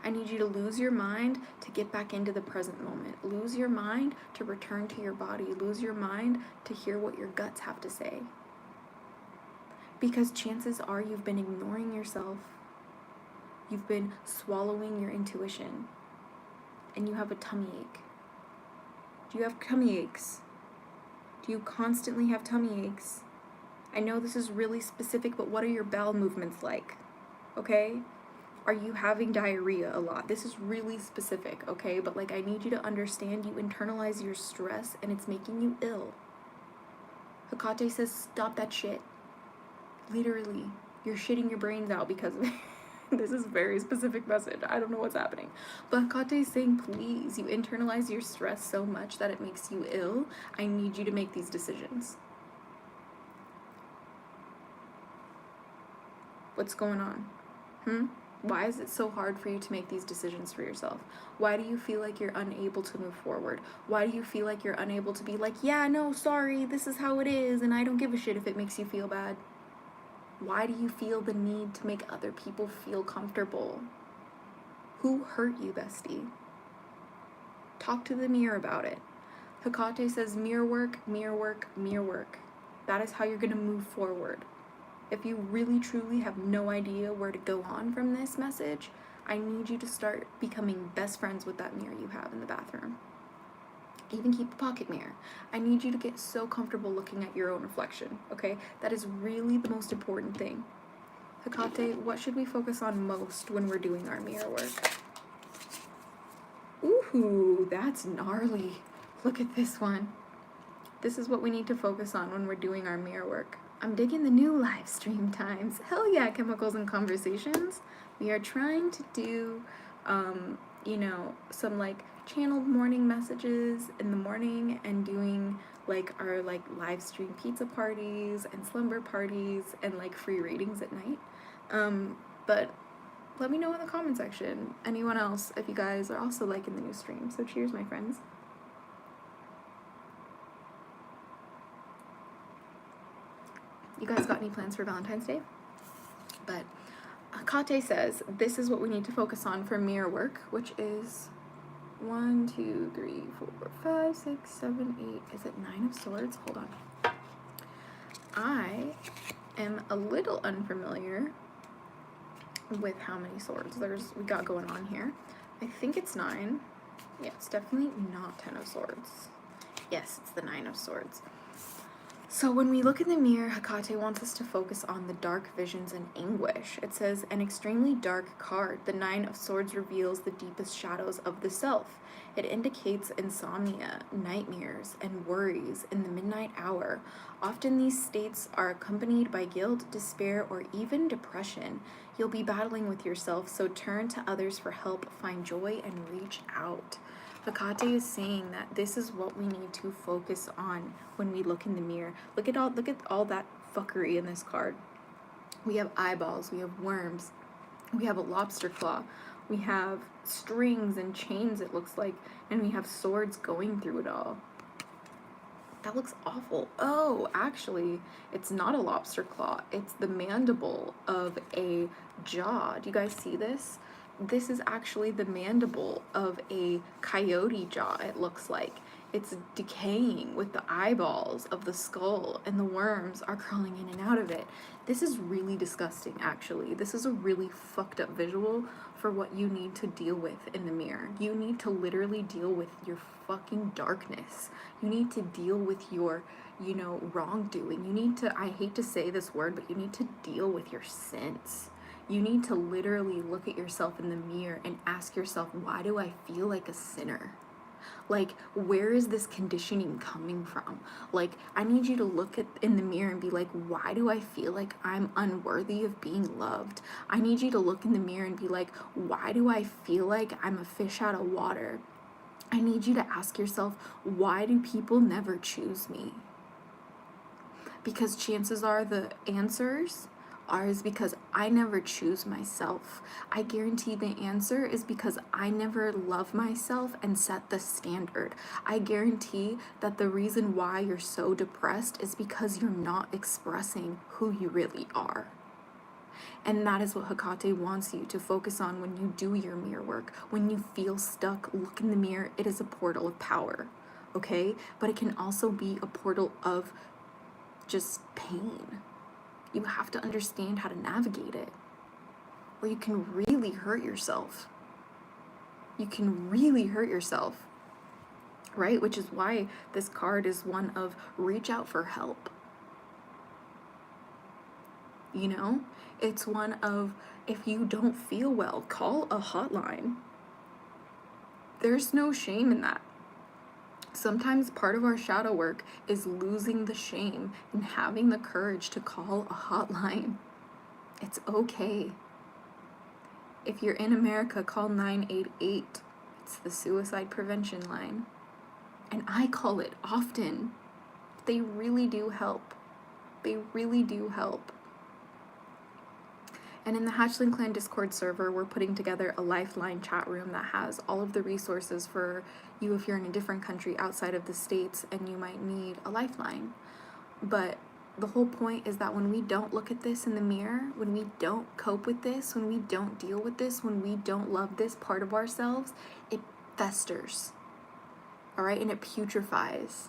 I need you to lose your mind to get back into the present moment. Lose your mind to return to your body. Lose your mind to hear what your guts have to say. Because chances are you've been ignoring yourself. You've been swallowing your intuition. And you have a tummy ache. Do you have tummy aches? Do you constantly have tummy aches? I know this is really specific, but what are your bowel movements like? Okay? Are you having diarrhea a lot? This is really specific, okay? But I need you to understand, you internalize your stress and it's making you ill. Hekate says, stop that shit. Literally, you're shitting your brains out because of it. This is a very specific message. I don't know what's happening. But Hekate is saying, please, you internalize your stress so much that it makes you ill. I need you to make these decisions. What's going on? Why is it so hard for you to make these decisions for yourself? Why do you feel like you're unable to move forward? Why do you feel like you're unable to be like, yeah, no, sorry, this is how it is, and I don't give a shit if it makes you feel bad? Why do you feel the need to make other people feel comfortable? Who hurt you, bestie? Talk to the mirror about it. Hekate says, mirror work, mirror work, mirror work. That is how you're going to move forward. If you really truly have no idea where to go on from this message, I need you to start becoming best friends with that mirror you have in the bathroom. Even keep a pocket mirror. I need you to get so comfortable looking at your own reflection, okay? That is really the most important thing. Hekate, what should we focus on most when we're doing our mirror work? Ooh, that's gnarly. Look at this one. This is what we need to focus on when we're doing our mirror work. I'm digging the new live stream times. Hell yeah, Chemicals and Conversations. We are trying to do, some channeled morning messages in the morning, and doing our live stream pizza parties and slumber parties and free readings at night. But let me know in the comment section, anyone else, if you guys are also liking the new stream. So cheers, my friends. You guys got any plans for Valentine's Day? But Hekate says this is what we need to focus on for mirror work, which is 1, 2, 3, 4, 5, 6, 7, 8. Is it 9 of Swords? Hold on. I am a little unfamiliar with how many swords we got going on here. I think it's 9. Yeah, it's definitely not 10 of Swords. Yes, it's the 9 of Swords. So when we look in the mirror, Hekate wants us to focus on the dark visions and anguish. It says, an extremely dark card. The 9 of Swords reveals the deepest shadows of the self. It indicates insomnia, nightmares, and worries in the midnight hour. Often these states are accompanied by guilt, despair, or even depression. You'll be battling with yourself, so turn to others for help, find joy, and reach out. Hekate is saying that this is what we need to focus on when we look in the mirror. Look at all that fuckery in this card. We have eyeballs, we have worms, we have a lobster claw, we have strings and chains, it looks like, and we have swords going through it all. That looks awful. Oh, actually, it's not a lobster claw. It's the mandible of a jaw. Do you guys see this? This is actually the mandible of a coyote jaw, it looks like. It's decaying with the eyeballs of the skull, and the worms are crawling in and out of it. This is really disgusting, actually. This is a really fucked up visual for what you need to deal with in the mirror. You need to literally deal with your fucking darkness. You need to deal with your, you know, wrongdoing. You need to, I hate to say this word, but you need to deal with your sins. You need to literally look at yourself in the mirror and ask yourself, why do I feel like a sinner? Like, where is this conditioning coming from? Like, I need you to look in the mirror and be like, why do I feel like I'm unworthy of being loved? I need you to look in the mirror and be like, why do I feel like I'm a fish out of water? I need you to ask yourself, why do people never choose me? Because chances are the answers is because I never choose myself. I guarantee the answer is because I never love myself and set the standard. I guarantee that the reason why you're so depressed is because you're not expressing who you really are. And that is what Hekate wants you to focus on when you do your mirror work. When you feel stuck, look in the mirror. It is a portal of power, okay? But it can also be a portal of just pain. You have to understand how to navigate it, or you can really hurt yourself. You can really hurt yourself, right? Which is why this card is one of reach out for help. You know, it's one of, if you don't feel well, call a hotline. There's no shame in that. Sometimes part of our shadow work is losing the shame and having the courage to call a hotline. It's okay. If you're in America, call 988. It's the suicide prevention line. And I call it often. They really do help. They really do help. And in the Hatchling Clan Discord server, we're putting together a Lifeline chat room that has all of the resources for you if you're in a different country outside of the States and you might need a lifeline. But the whole point is that when we don't look at this in the mirror, when we don't cope with this, when we don't deal with this, when we don't love this part of ourselves, it festers, all right? And it putrefies.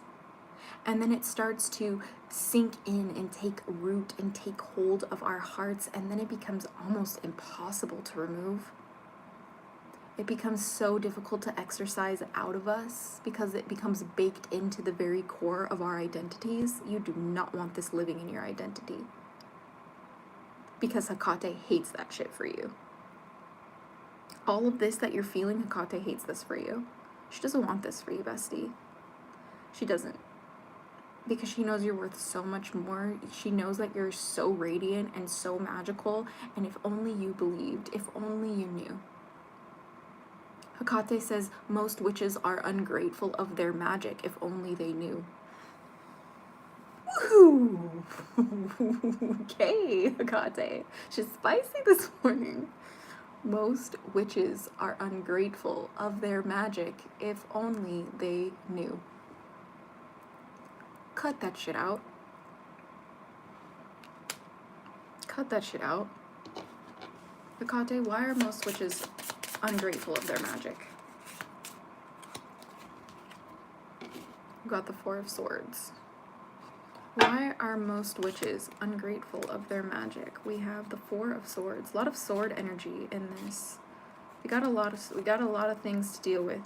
And then it starts to sink in and take root and take hold of our hearts, and then it becomes almost impossible to remove. It becomes so difficult to exercise out of us because it becomes baked into the very core of our identities. You do not want this living in your identity, because Hekate hates that shit for you. All of this that you're feeling, Hekate hates this for you. She doesn't want this for you, bestie. She doesn't. Because she knows you're worth so much more. She knows that you're so radiant and so magical, and if only you believed, if only you knew. Hekate says most witches are ungrateful of their magic, if only they knew. Woohoo! Okay, Hekate. She's spicy this morning. Most witches are ungrateful of their magic, if only they knew. Cut that shit out. Cut that shit out. Hekate, why are most witches ungrateful of their magic? We got the Four of Swords. Why are most witches ungrateful of their magic? We have the Four of Swords. A lot of sword energy in this. We got a lot of things to deal with.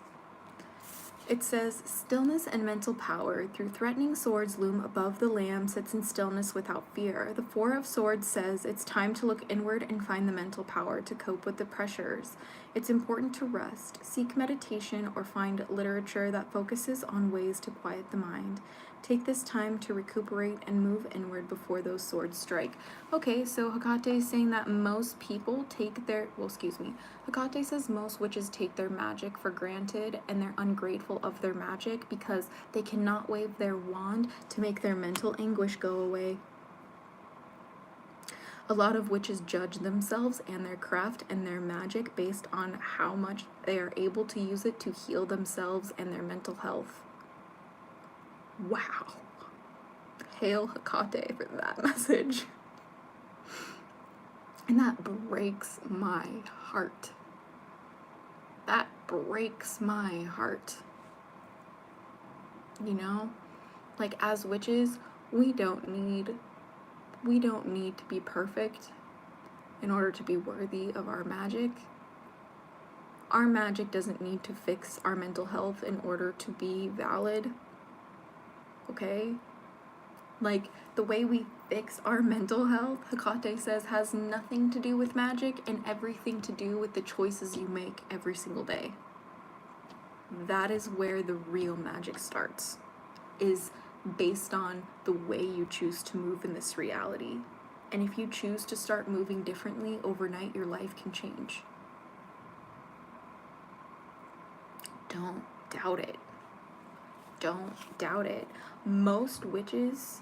It says, stillness and mental power. Through threatening swords loom above the lamb, sits in stillness without fear. The Four of Swords says it's time to look inward and find the mental power to cope with the pressures. It's important to rest, seek meditation, or find literature that focuses on ways to quiet the mind. Take this time to recuperate and move inward before those swords strike. Okay, so Hekate is saying that most people take their, Hekate says most witches take their magic for granted and they're ungrateful of their magic because they cannot wave their wand to make their mental anguish go away. A lot of witches judge themselves and their craft and their magic based on how much they are able to use it to heal themselves and their mental health. Wow. Hail Hekate for that message. And that breaks my heart. That breaks my heart. You know? Like, as witches, we don't need to be perfect in order to be worthy of our magic. Our magic doesn't need to fix our mental health in order to be valid. Okay? Like, the way we fix our mental health, Hekate says, has nothing to do with magic and everything to do with the choices you make every single day. That is where the real magic starts, is based on the way you choose to move in this reality. And if you choose to start moving differently overnight, your life can change. Don't doubt it. Don't doubt it. Most witches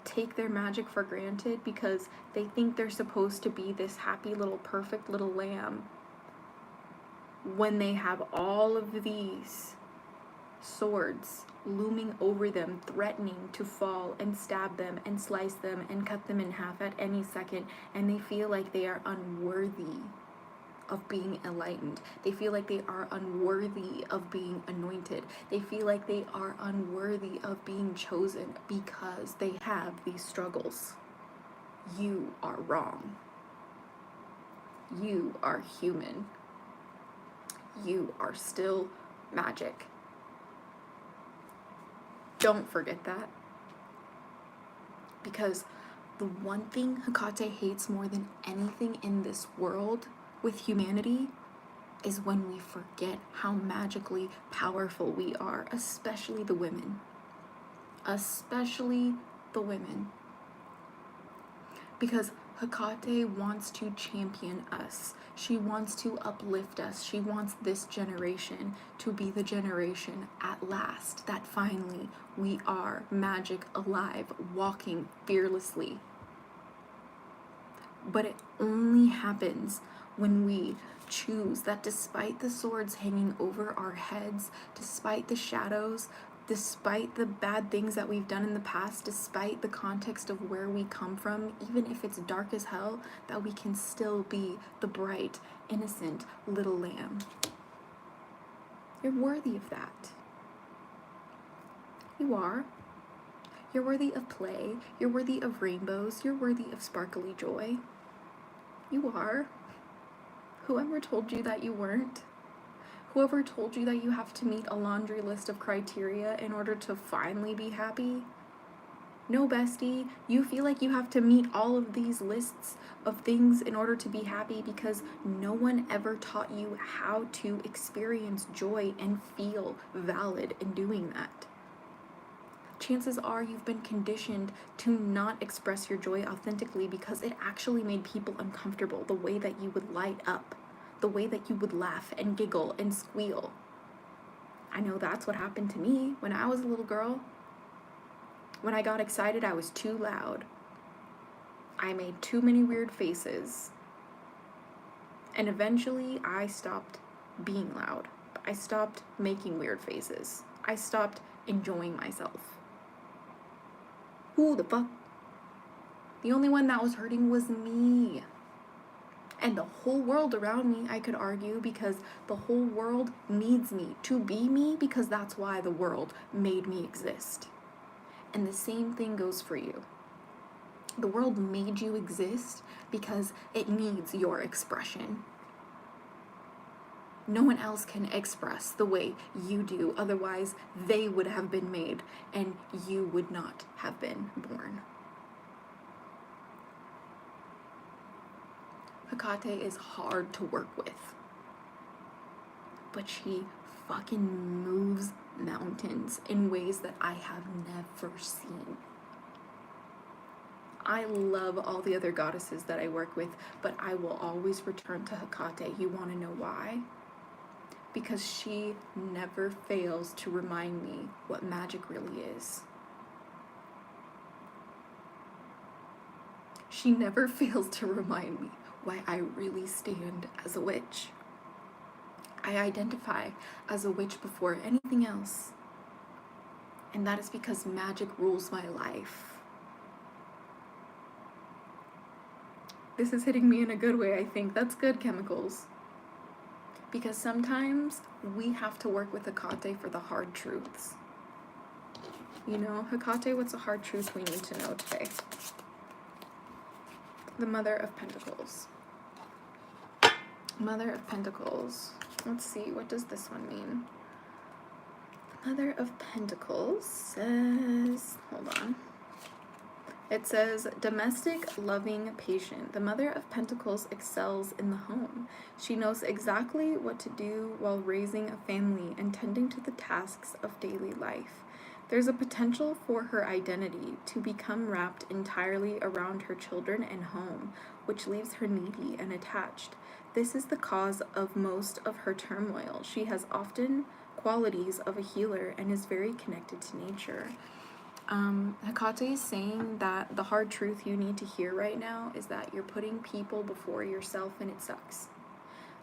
take their magic for granted because they think they're supposed to be this happy little perfect little lamb when they have all of these swords looming over them, threatening to fall and stab them and slice them and cut them in half at any second, and they feel like they are unworthy of being enlightened. They feel like they are unworthy of being anointed. They feel like they are unworthy of being chosen because they have these struggles. You are wrong. You are human. You are still magic. Don't forget that. Because the one thing Hekate hates more than anything in this world with humanity is when we forget how magically powerful we are, especially the women. Especially the women. Because Hekate wants to champion us. She wants to uplift us. She wants this generation to be the generation at last that finally we are magic alive, walking fearlessly. But it only happens when we choose that despite the swords hanging over our heads, despite the shadows, despite the bad things that we've done in the past, despite the context of where we come from, even if it's dark as hell, that we can still be the bright, innocent little lamb. You're worthy of that. You are. You're worthy of play. You're worthy of rainbows. You're worthy of sparkly joy. You are. Whoever told you that you weren't? Whoever told you that you have to meet a laundry list of criteria in order to finally be happy? No, bestie, you feel like you have to meet all of these lists of things in order to be happy because no one ever taught you how to experience joy and feel valid in doing that. Chances are you've been conditioned to not express your joy authentically because it actually made people uncomfortable, the way that you would light up, the way that you would laugh and giggle and squeal. I know that's what happened to me when I was a little girl. When I got excited, I was too loud. I made too many weird faces. And eventually, I stopped being loud. I stopped making weird faces. I stopped enjoying myself. Who the fuck? The only one that was hurting was me. And the whole world around me, I could argue, because the whole world needs me to be me, because that's why the world made me exist. And the same thing goes for you. The world made you exist because it needs your expression. No one else can express the way you do, otherwise they would have been made and you would not have been born. Hekate is hard to work with, but she fucking moves mountains in ways that I have never seen. I love all the other goddesses that I work with, but I will always return to Hekate. You want to know why? Because she never fails to remind me what magic really is. She never fails to remind me why I really stand as a witch. I identify as a witch before anything else. And that is because magic rules my life. This is hitting me in a good way, I think. That's good, chemicals. Because sometimes we have to work with Hekate for the hard truths. You know, Hekate, what's a hard truth we need to know today? The Mother of Pentacles. Mother of Pentacles. Let's see, what does this one mean? The Mother of Pentacles says, hold on. It says, domestic, loving, patient. The Mother of Pentacles excels in the home. She knows exactly what to do while raising a family and tending to the tasks of daily life. There's a potential for her identity to become wrapped entirely around her children and home, which leaves her needy and attached. This is the cause of most of her turmoil. She has often qualities of a healer and is very connected to nature. Hekate is saying that the hard truth you need to hear right now is that you're putting people before yourself and it sucks.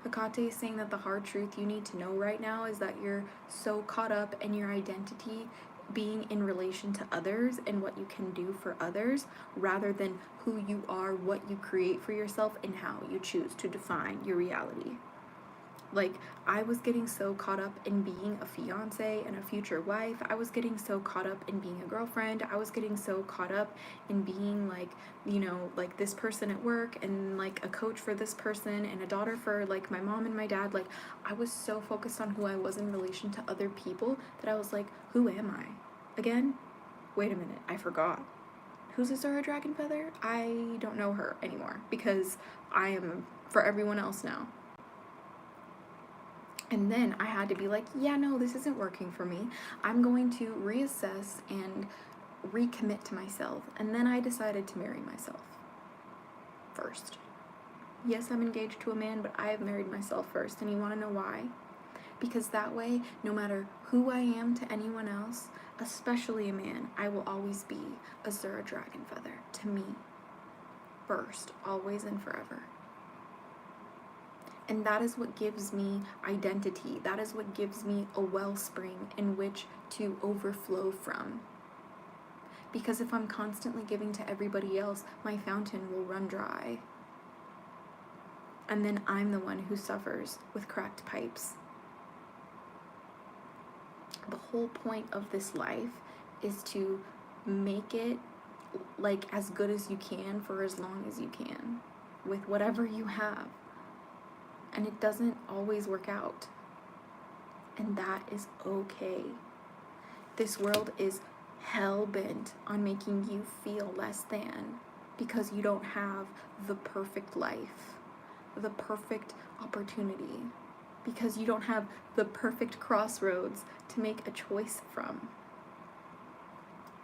Hekate is saying that the hard truth you need to know right now is that you're so caught up in your identity being in relation to others and what you can do for others rather than who you are, what you create for yourself, and how you choose to define your reality. Like, I was getting so caught up in being a fiance and a future wife. I was getting so caught up in being a girlfriend. I was getting so caught up in being like, you know, like this person at work and like a coach for this person and a daughter for like my mom and my dad. Like, I was so focused on who I was in relation to other people that I was like, who am I? Again? Wait a minute, I forgot. Who's AZURA Dragonfeather? I don't know her anymore because I am for everyone else now. And then I had to be like, yeah, no, this isn't working for me. I'm going to reassess and recommit to myself. And then I decided to marry myself first. Yes, I'm engaged to a man, but I have married myself first. And you want to know why? Because that way, no matter who I am to anyone else, especially a man, I will always be AZURA Dragonfeather to me first, always and forever. And that is what gives me identity. That is what gives me a wellspring in which to overflow from. Because if I'm constantly giving to everybody else, my fountain will run dry. And then I'm the one who suffers with cracked pipes. The whole point of this life is to make it like as good as you can for as long as you can with whatever you have. And it doesn't always work out. And that is okay. This world is hell-bent on making you feel less than because you don't have the perfect life, the perfect opportunity, because you don't have the perfect crossroads to make a choice from.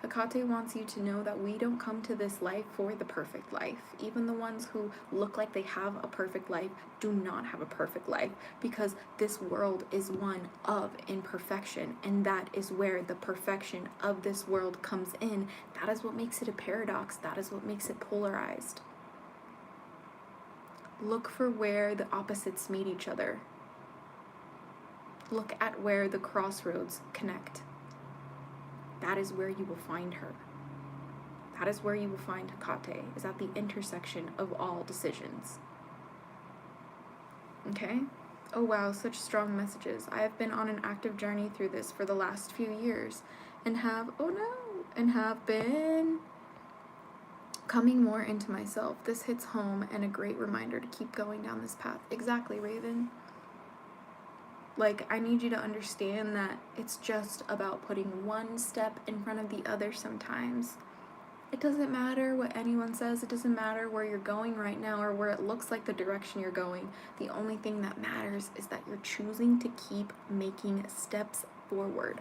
Hekate wants you to know that we don't come to this life for the perfect life. Even the ones who look like they have a perfect life do not have a perfect life because this world is one of imperfection, and that is where the perfection of this world comes in. That is what makes it a paradox. That is what makes it polarized. Look for where the opposites meet each other. Look at where the crossroads connect. That is where you will find her. That is where you will find Hekate, is at the intersection of all decisions. Okay? Oh wow, such strong messages. I have been on an active journey through this for the last few years and have been coming more into myself. This hits home and a great reminder to keep going down this path. Exactly, Raven. Like, I need you to understand that it's just about putting one step in front of the other sometimes. It doesn't matter what anyone says. It doesn't matter where you're going right now or where it looks like the direction you're going. The only thing that matters is that you're choosing to keep making steps forward.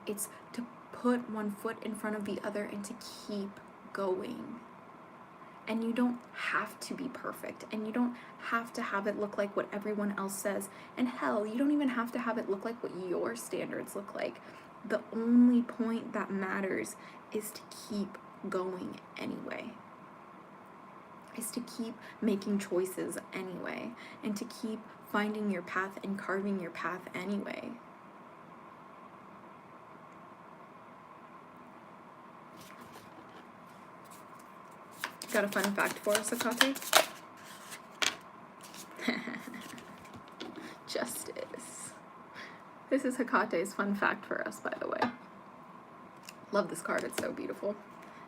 It's to put one foot in front of the other and to keep going. And you don't have to be perfect, and you don't have to have it look like what everyone else says. And hell, you don't even have to have it look like what your standards look like. The only point that matters is to keep going anyway. Is to keep making choices anyway, and to keep finding your path and carving your path anyway. Got a fun fact for us, Hekate? Justice. This is Hekate's fun fact for us, by the way. Love this card. It's so beautiful.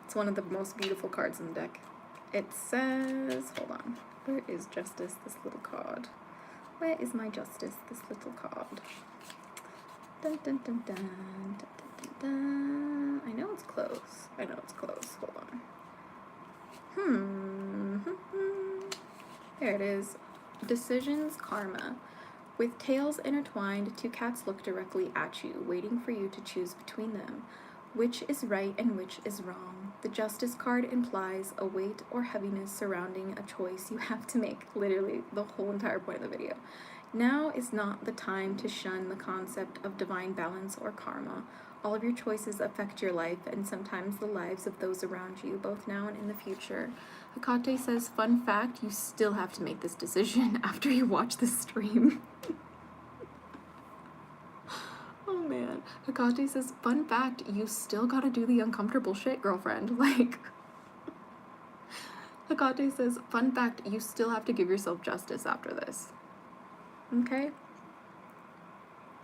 It's one of the most beautiful cards in the deck. It says, hold on, where is Justice, this little card? Where is my Justice, this little card? Dun, dun, dun, dun, dun, dun, dun, dun. I know it's close. I know it's close. Hold on. There it is. Decisions, karma. With tails intertwined, two cats look directly at you, waiting for you to choose between them. Which is right and which is wrong? The Justice card implies a weight or heaviness surrounding a choice you have to make. Literally, the whole entire point of the video. Now is not the time to shun the concept of divine balance or karma. All of your choices affect your life and sometimes the lives of those around you, both now and in the future. Hekate says, fun fact, you still have to make this decision after you watch this stream. Oh man. Hekate says, fun fact, you still gotta do the uncomfortable shit, girlfriend. Like, Hekate says, fun fact, you still have to give yourself justice after this. Okay?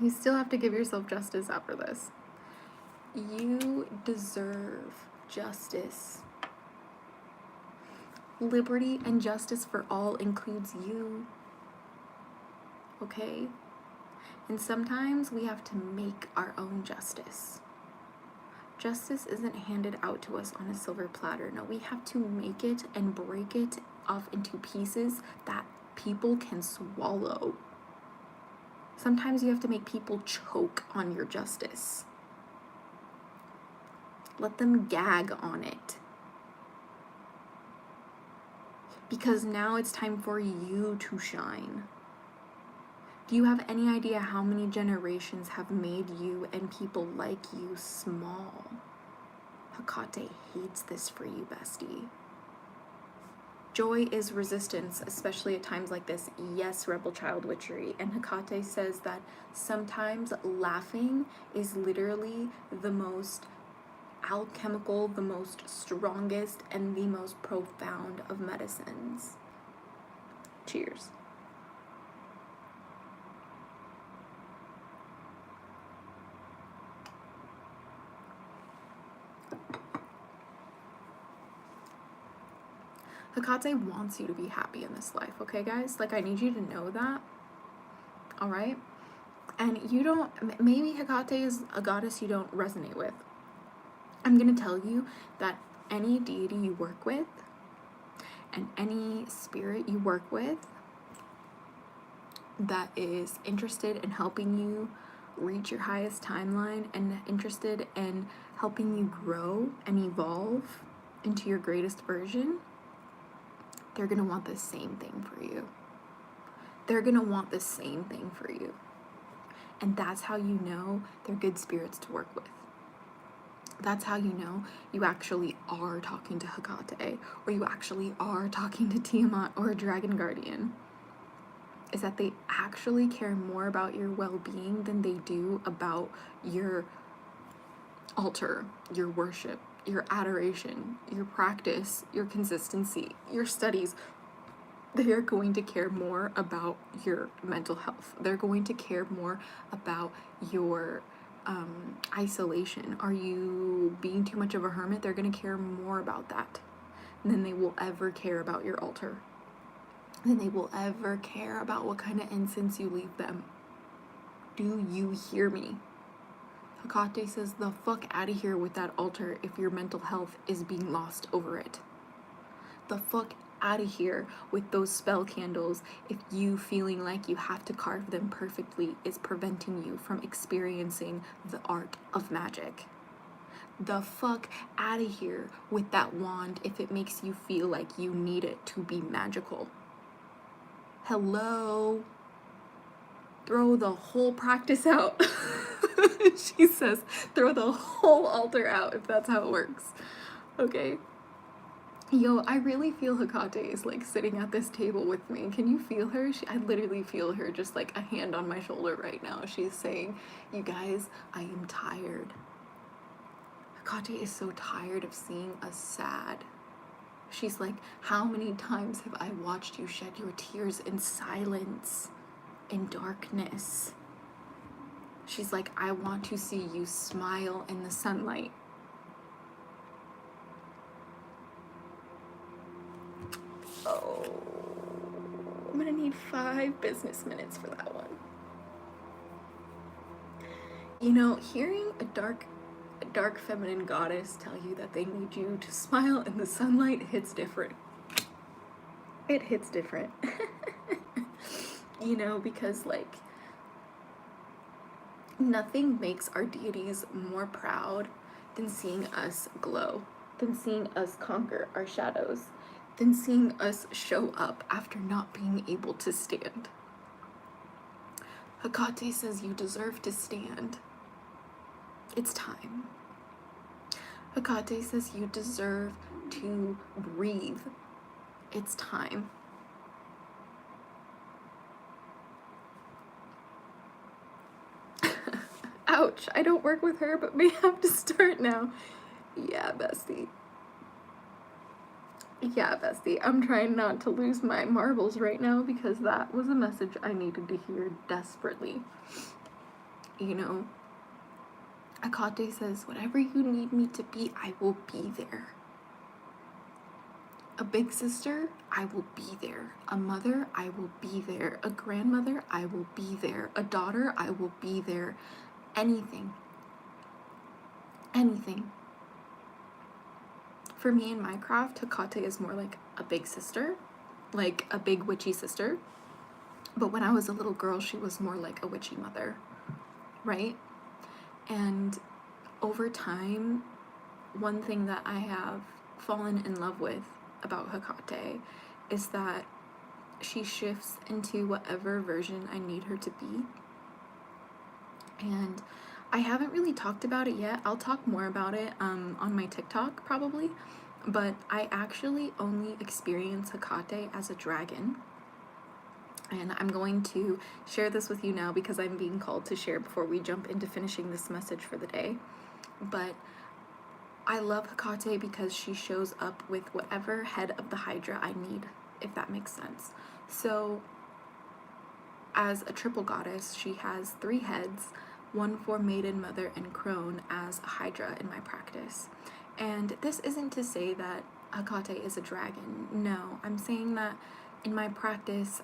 You still have to give yourself justice after this. You deserve justice. Liberty and justice for all includes you. Okay? And sometimes we have to make our own justice. Justice isn't handed out to us on a silver platter. No, we have to make it and break it off into pieces that people can swallow. Sometimes you have to make people choke on your justice. Let them gag on it. Because now it's time for you to shine. Do you have any idea how many generations have made you and people like you small? Hekate hates this for you, bestie. Joy is resistance, especially at times like this. Yes, rebel child witchery. And Hekate says that sometimes laughing is literally the most alchemical, the most strongest, and the most profound of medicines. Cheers. Hekate wants you to be happy in this life, okay, guys? Like, I need you to know that, all right? And you don't, maybe Hekate is a goddess you don't resonate with. I'm going to tell you that any deity you work with and any spirit you work with that is interested in helping you reach your highest timeline and interested in helping you grow and evolve into your greatest version, they're going to want the same thing for you. They're going to want the same thing for you. And that's how you know they're good spirits to work with. That's how you know you actually are talking to Hekate, or you actually are talking to Tiamat or a dragon guardian. Is that they actually care more about your well-being than they do about your altar, your worship, your adoration, your practice, your consistency, your studies. They are going to care more about your mental health. They're going to care more about your isolation. Are you being too much of a hermit? They're going to care more about that than they will ever care about your altar. Than they will ever care about what kind of incense you leave them. Do you hear me? Hekate says, the fuck out of here with that altar if your mental health is being lost over it. The fuck out of here with those spell candles if you feeling like you have to carve them perfectly is preventing you from experiencing the art of magic. The fuck out of here with that wand if it makes you feel like you need it to be magical. Hello? Throw the whole practice out. She says, throw the whole altar out if that's how it works. Okay? Yo, I really feel Hekate is like sitting at this table with me. Can you feel her? I literally feel her just like a hand on my shoulder right now. She's saying, you guys, I am tired. Hekate is so tired of seeing us sad. She's like, how many times have I watched you shed your tears in silence, in darkness? She's like, I want to see you smile in the sunlight. 5 business minutes for that one. You know, hearing a dark feminine goddess tell you that they need you to smile in the sunlight hits different. It hits different. You know, because like nothing makes our deities more proud than seeing us glow, than seeing us conquer our shadows, than seeing us show up after not being able to stand. Hekate says you deserve to stand. It's time. Hekate says you deserve to breathe. It's time. Ouch, I don't work with her, but may have to start now. Yeah, bestie. Yeah, bestie. I'm trying not to lose my marbles right now because that was a message I needed to hear desperately. You know, Hekate says, whatever you need me to be, I will be there. A big sister, I will be there. A mother, I will be there. A grandmother, I will be there. A daughter, I will be there. Anything. Anything. For me in my craft, Hekate is more like a big sister, like a big witchy sister. But when I was a little girl, she was more like a witchy mother, right? And over time, one thing that I have fallen in love with about Hekate is that she shifts into whatever version I need her to be. And I haven't really talked about it yet. I'll talk more about it on my TikTok probably, but I actually only experience Hekate as a dragon. And I'm going to share this with you now because I'm being called to share before we jump into finishing this message for the day. But I love Hekate because she shows up with whatever head of the Hydra I need, if that makes sense. So as a triple goddess, she has 3 heads, one for maiden, mother, and crone as a Hydra in my practice. And this isn't to say that Hekate is a dragon. No, I'm saying that in my practice,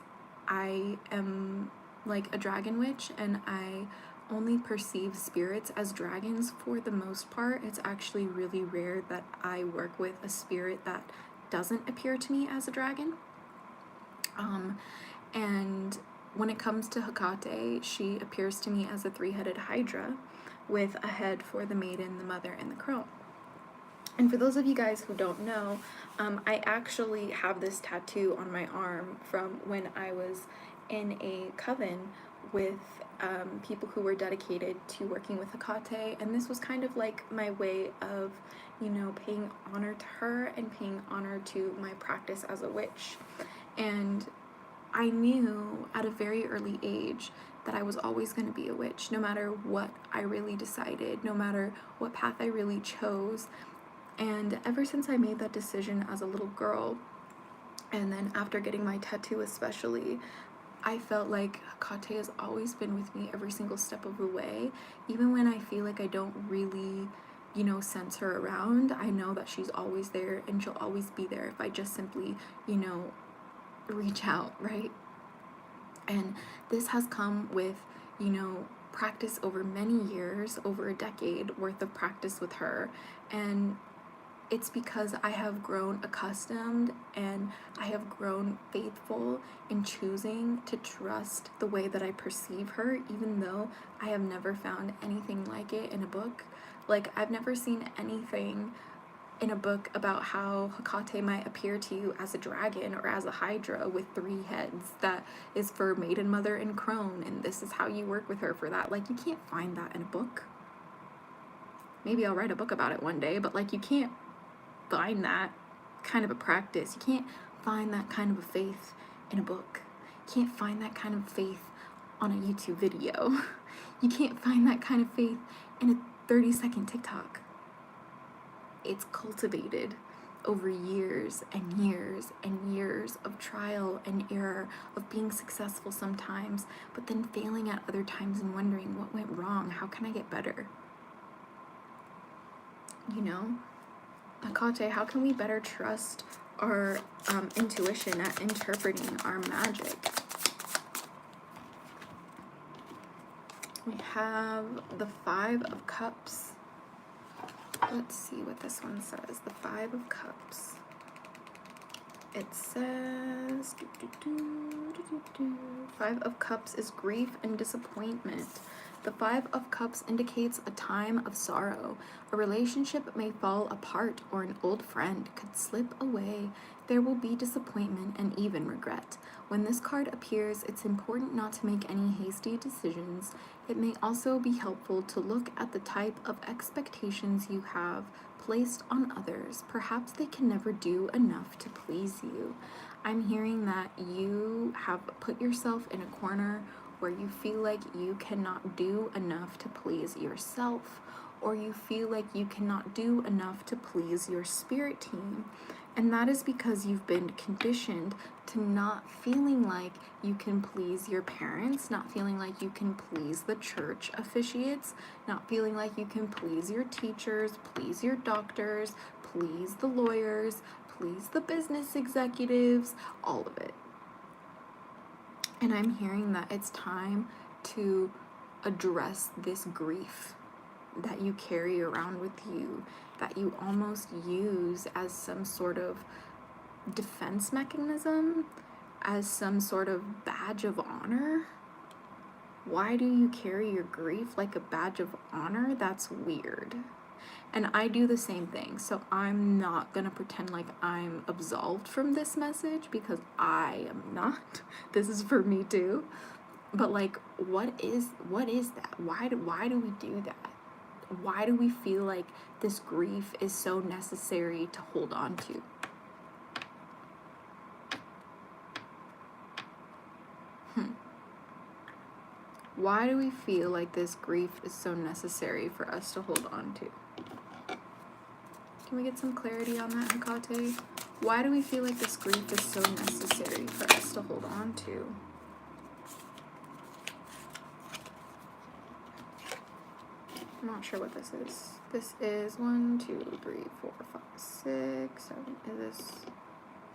I am like a dragon witch and I only perceive spirits as dragons for the most part. It's actually really rare that I work with a spirit that doesn't appear to me as a dragon. And when it comes to Hekate, she appears to me as a 3-headed Hydra with a head for the maiden, the mother, and the crone. And for those of you guys who don't know, I actually have this tattoo on my arm from when I was in a coven with people who were dedicated to working with Hekate, and this was kind of like my way of, you know, paying honor to her and paying honor to my practice as a witch. And I knew at a very early age that I was always going to be a witch, no matter what I really decided, no matter what path I really chose. And ever since I made that decision as a little girl, and then after getting my tattoo especially, I felt like Hekate has always been with me every single step of the way. Even when I feel like I don't really, you know, sense her around, I know that she's always there and she'll always be there if I just simply, you know, reach out, right? And this has come with, you know, practice over many years, over a decade worth of practice with her. And it's because I have grown accustomed and I have grown faithful in choosing to trust the way that I perceive her, even though I have never found anything like it in a book. Like, I've never seen anything in a book about how Hekate might appear to you as a dragon or as a Hydra with 3 heads that is for maiden, mother, and crone, and this is how you work with her for that. Like, you can't find that in a book. Maybe I'll write a book about it one day, but like, you can't find that kind of a practice. You can't find that kind of a faith in a book. You can't find that kind of faith on a YouTube video. You can't find that kind of faith in a 30-second TikTok. It's cultivated over years and years and years of trial and error, of being successful sometimes, but then failing at other times and wondering what went wrong. How can I get better? You know? Hekate, how can we better trust our intuition at interpreting our magic? We have the Five of Cups. Let's see what this one says. The Five of Cups. It says, Five of Cups is grief and disappointment. The Five of Cups indicates a time of sorrow. A relationship may fall apart, or an old friend could slip away. There will be disappointment and even regret. When this card appears, it's important not to make any hasty decisions. It may also be helpful to look at the type of expectations you have placed on others. Perhaps they can never do enough to please you. I'm hearing that you have put yourself in a corner where you feel like you cannot do enough to please yourself, or you feel like you cannot do enough to please your spirit team. And that is because you've been conditioned to not feeling like you can please your parents, not feeling like you can please the church officiates, not feeling like you can please your teachers, please your doctors, please the lawyers, please the business executives, all of it. And I'm hearing that it's time to address this grief that you carry around with you, that you almost use as some sort of defense mechanism, as some sort of badge of honor. Why do you carry your grief like a badge of honor? That's weird. And I do the same thing. So I'm not gonna pretend like I'm absolved from this message, because I am not. This is for me too. But like, what is that? Why do we do that? Why do we feel like this grief is so necessary to hold on to? Why do we feel like this grief is so necessary for us to hold on to? Can we get some clarity on that, Hekate? Why do we feel like this grief is so necessary for us to hold on to? I'm not sure what this is. This is 1, 2, 3, 4, 5, 6, 7.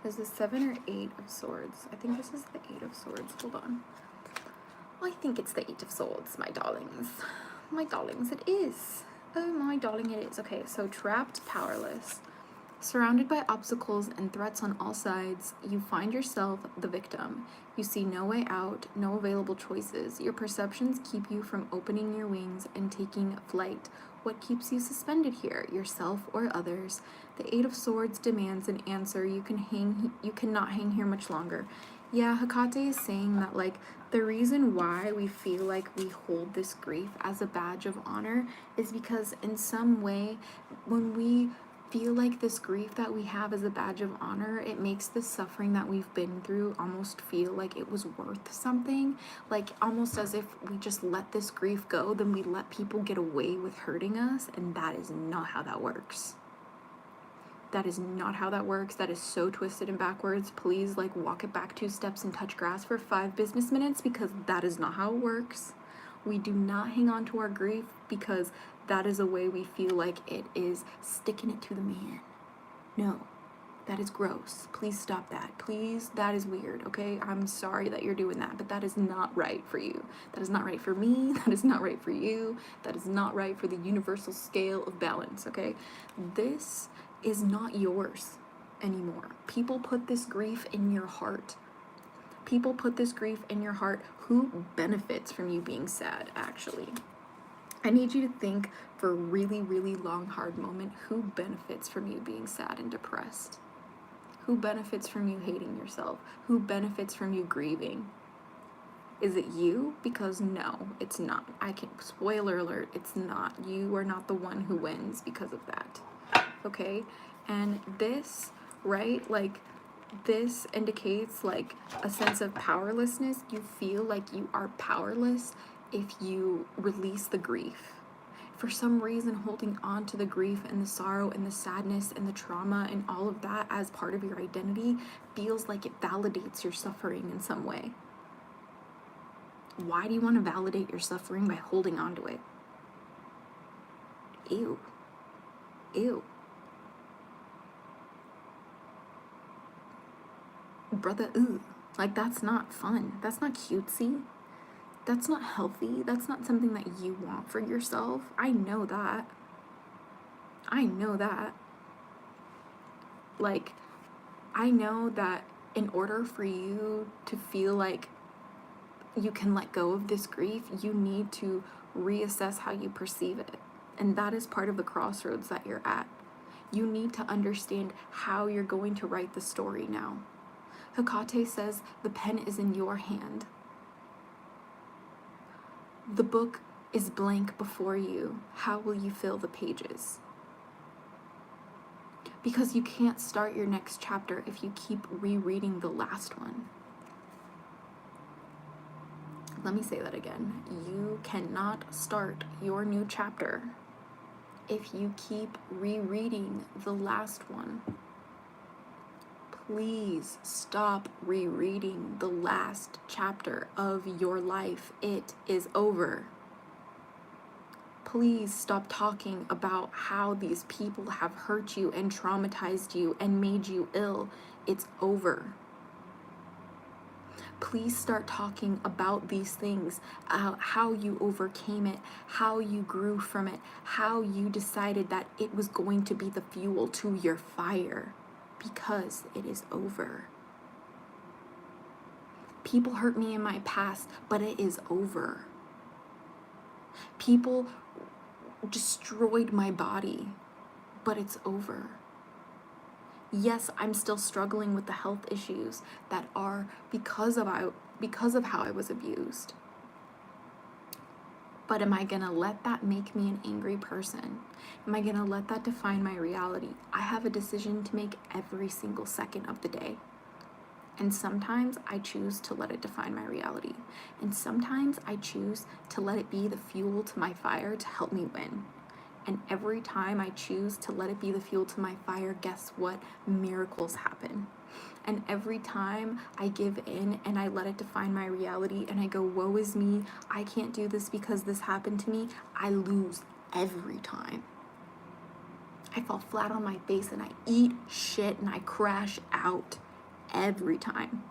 Is this 7 or 8 of Swords? I think this is the 8 of Swords. Hold on. I think it's the 8 of Swords, my darlings. My darlings, it is. Oh, my darling, it is. Okay, so trapped, powerless. Surrounded by obstacles and threats on all sides, you find yourself the victim. You see no way out, no available choices. Your perceptions keep you from opening your wings and taking flight. What keeps you suspended here, yourself or others? The 8 of Swords demands an answer. You cannot hang here much longer. Yeah, Hekate is saying that, like, the reason why we feel like we hold this grief as a badge of honor is because in some way, when we feel like this grief that we have as a badge of honor, it makes the suffering that we've been through almost feel like it was worth something. Like, almost as if we just let this grief go, then we let people get away with hurting us, and that is not how that works. That is not how that works. That is so twisted and backwards. Please, like, walk it back 2 steps and touch grass for 5 business minutes, because that is not how it works. We do not hang on to our grief because that is a way we feel like it is sticking it to the man. No, that is gross. Please stop that. Please, that is weird, okay? I'm sorry that you're doing that, but that is not right for you. That is not right for me. That is not right for you. That is not right for the universal scale of balance, okay? This is not yours anymore. People put this grief in your heart. People put this grief in your heart. Who benefits from you being sad, actually? I need you to think for a really, really long, hard moment. Who benefits from you being sad and depressed? Who benefits from you hating yourself? Who benefits from you grieving? Is it you? Because no, it's not. Spoiler alert, it's not. You are not the one who wins because of that. Okay? And this, right, like, this indicates, like, a sense of powerlessness. You feel like you are powerless if you release the grief. For some reason, holding on to the grief and the sorrow and the sadness and the trauma and all of that as part of your identity feels like it validates your suffering in some way. Why do you want to validate your suffering by holding on to it? Ew. Ew. Brother, ooh. Like, that's not fun. That's not cutesy. That's not healthy. That's not something that you want for yourself. I know that. I know that. Like, I know that in order for you to feel like you can let go of this grief, you need to reassess how you perceive it. And that is part of the crossroads that you're at. You need to understand how you're going to write the story now. Hekate says the pen is in your hand. The book is blank before you. How will you fill the pages? Because you can't start your next chapter if you keep rereading the last one. Let me say that again. You cannot start your new chapter if you keep rereading the last one. Please stop rereading the last chapter of your life. It is over. Please stop talking about how these people have hurt you and traumatized you and made you ill. It's over. Please start talking about these things, how you overcame it, how you grew from it, how you decided that it was going to be the fuel to your fire, because it is over. People hurt me in my past, but it is over. People destroyed my body, but it's over. Yes, I'm still struggling with the health issues that are because of how I was abused. But am I gonna let that make me an angry person? Am I gonna let that define my reality? I have a decision to make every single second of the day. And sometimes I choose to let it define my reality. And sometimes I choose to let it be the fuel to my fire to help me win. And every time I choose to let it be the fuel to my fire, guess what? Miracles happen. And every time I give in and I let it define my reality and I go, woe is me, I can't do this because this happened to me, I lose every time. I fall flat on my face and I eat shit and I crash out every time.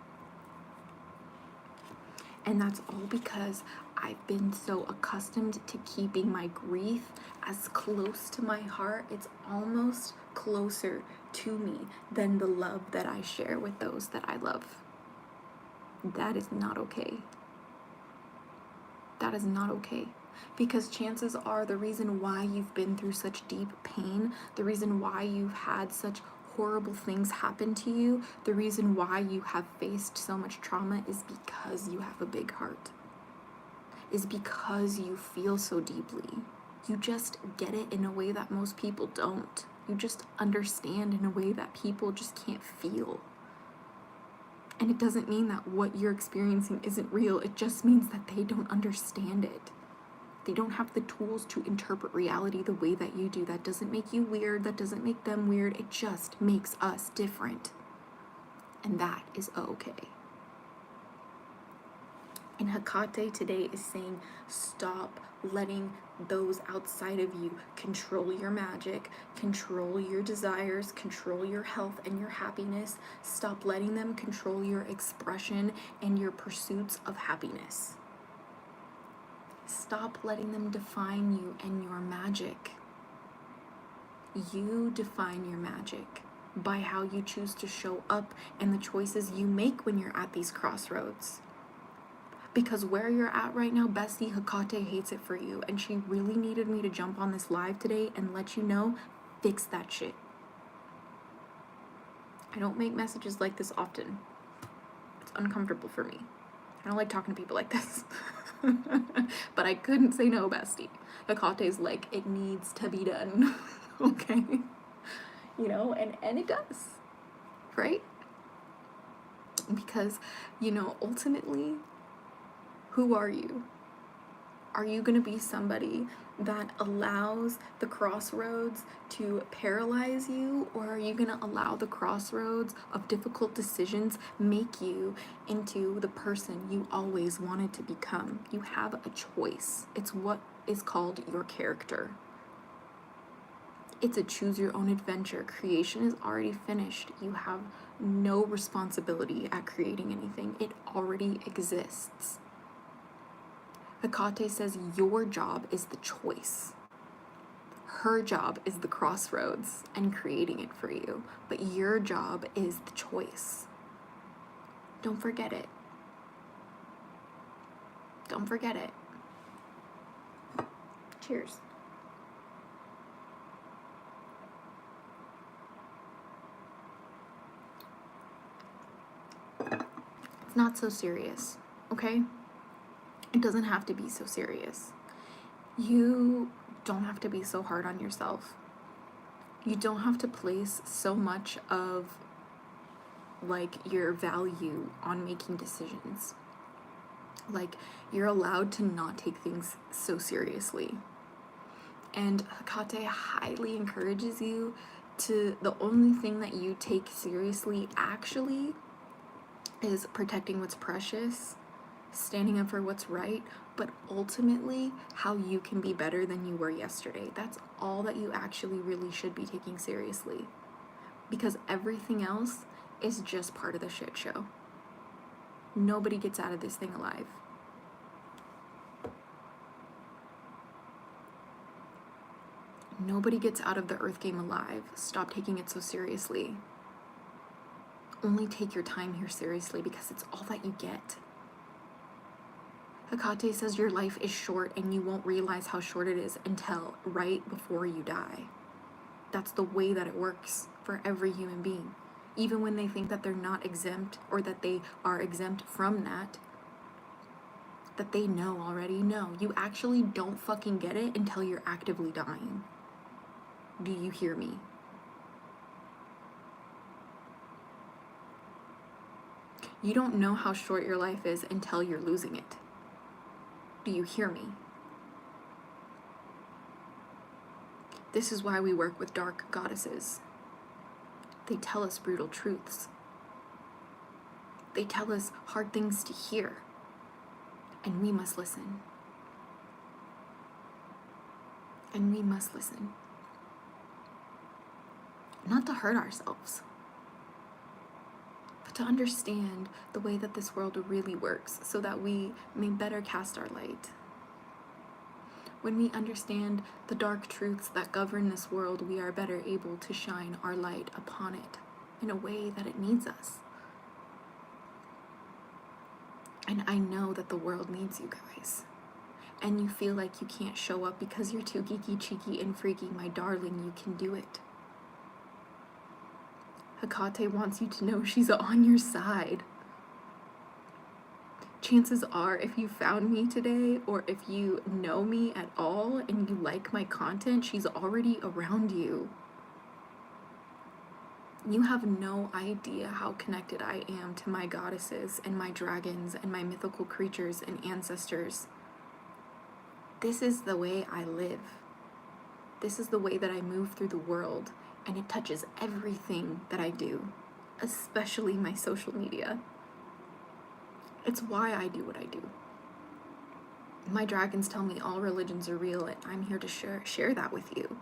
And that's all because I've been so accustomed to keeping my grief as close to my heart. It's almost closer to me than the love that I share with those that I love. That is not okay. That is not okay. Because chances are the reason why you've been through such deep pain, the reason why you've had such horrible things happen to you, the reason why you have faced so much trauma is because you have a big heart. Is because you feel so deeply. You just get it in a way that most people don't. You just understand in a way that people just can't feel. And it doesn't mean that what you're experiencing isn't real. It just means that they don't understand it. They don't have the tools to interpret reality the way that you do. That doesn't make you weird. That doesn't make them weird. It just makes us different. And that is okay. And Hekate today is saying, stop letting those outside of you control your magic, control your desires, control your health and your happiness. Stop letting them control your expression and your pursuits of happiness. Stop letting them define you and your magic. You define your magic by how you choose to show up and the choices you make when you're at these crossroads. Because where you're at right now, Bestie, Hekate hates it for you. And she really needed me to jump on this live today and let you know, fix that shit. I don't make messages like this often. It's uncomfortable for me. I don't like talking to people like this. But I couldn't say no, Bestie. Hekate's like, it needs to be done. Okay? You know, and it does. Right? Because, you know, ultimately, who are you? Are you going to be somebody that allows the crossroads to paralyze you? Or are you going to allow the crossroads of difficult decisions make you into the person you always wanted to become? You have a choice. It's what is called your character. It's a choose your own adventure. Creation is already finished. You have no responsibility at creating anything. It already exists. Hekate says your job is the choice. Her job is the crossroads and creating it for you, but your job is the choice. Don't forget it. Don't forget it. Cheers. It's not so serious, okay? It doesn't have to be so serious. You don't have to be so hard on yourself. You don't have to place so much of like your value on making decisions. Like, you're allowed to not take things so seriously. And Hekate highly encourages you to, the only thing that you take seriously actually is protecting what's precious, standing up for what's right, but ultimately how you can be better than you were yesterday. That's all that you actually really should be taking seriously. Because everything else is just part of the shit show. Nobody gets out of this thing alive. Nobody gets out of the Earth game alive. Stop taking it so seriously. Only take your time here seriously because it's all that you get. Hekate says your life is short and you won't realize how short it is until right before you die. That's the way that it works for every human being. Even when they think that they're not exempt or that they are exempt from that they know already. No, you actually don't fucking get it until you're actively dying. Do you hear me? You don't know how short your life is until you're losing it. Do you hear me? This is why we work with dark goddesses. They tell us brutal truths. They tell us hard things to hear. And we must listen. And we must listen. Not to hurt ourselves, but to understand the way that this world really works so that we may better cast our light. When we understand the dark truths that govern this world, we are better able to shine our light upon it in a way that it needs us. And I know that the world needs you guys. And you feel like you can't show up because you're too geeky, cheeky, and freaky. My darling, you can do it. Hekate wants you to know she's on your side. Chances are, if you found me today, or if you know me at all and you like my content, she's already around you. You have no idea how connected I am to my goddesses and my dragons and my mythical creatures and ancestors. This is the way I live. This is the way that I move through the world, and it touches everything that I do, especially my social media. It's why I do what I do. My dragons tell me all religions are real, and I'm here to share that with you.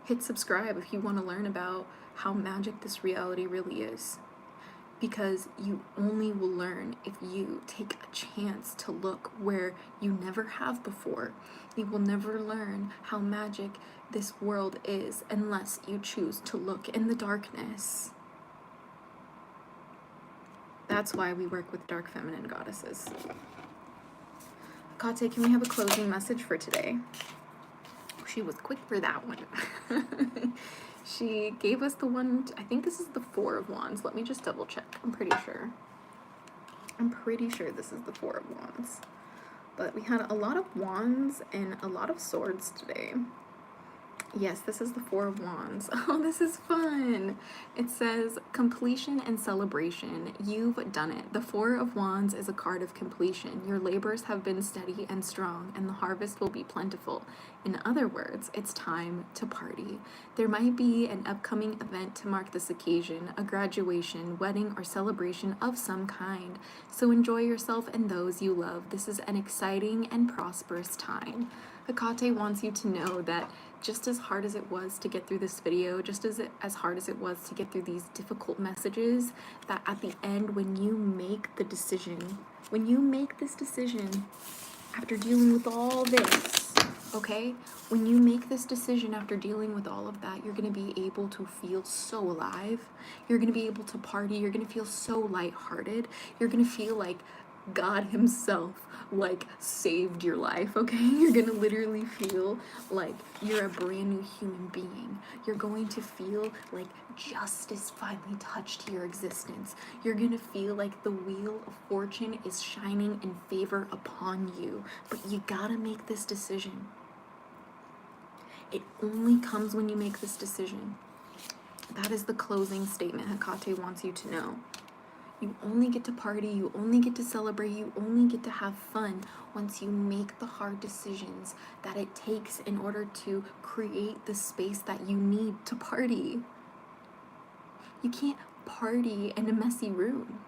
Hit subscribe if you want to learn about how magic this reality really is. Because you only will learn if you take a chance to look where you never have before. You will never learn how magic this world is unless you choose to look in the darkness. That's why we work with dark feminine goddesses. Hekate, can we have a closing message for today? She was quick for that one. She gave us the one, I think this is the Four of Wands. Let me just double check. I'm pretty sure this is the Four of Wands. But we had a lot of wands and a lot of swords today. Yes, this is the Four of Wands. Oh, this is fun. It says completion and celebration. You've done it. The Four of Wands is a card of completion. Your labors have been steady and strong, and the harvest will be plentiful. In other words, it's time to party. There might be an upcoming event to mark this occasion, a graduation, wedding, or celebration of some kind. So enjoy yourself and those you love. This is an exciting and prosperous time. Hekate wants you to know that just as hard as it was to get through this video, just as hard as it was to get through these difficult messages, that at the end, when you make the decision When you make this decision after dealing with all this, okay? When you make this decision after dealing with all of that, you're going to be able to feel so alive. You're going to be able to party. You're going to feel so lighthearted. You're going to feel like God himself like saved your life, okay? You're gonna literally feel like you're a brand new human being. You're going to feel like justice finally touched your existence. You're gonna feel like the wheel of fortune is shining in favor upon you. But you gotta make this decision. It only comes when you make this decision. That is the closing statement Hekate wants you to know. You only get to party, you only get to celebrate, you only get to have fun once you make the hard decisions that it takes in order to create the space that you need to party. You can't party in a messy room.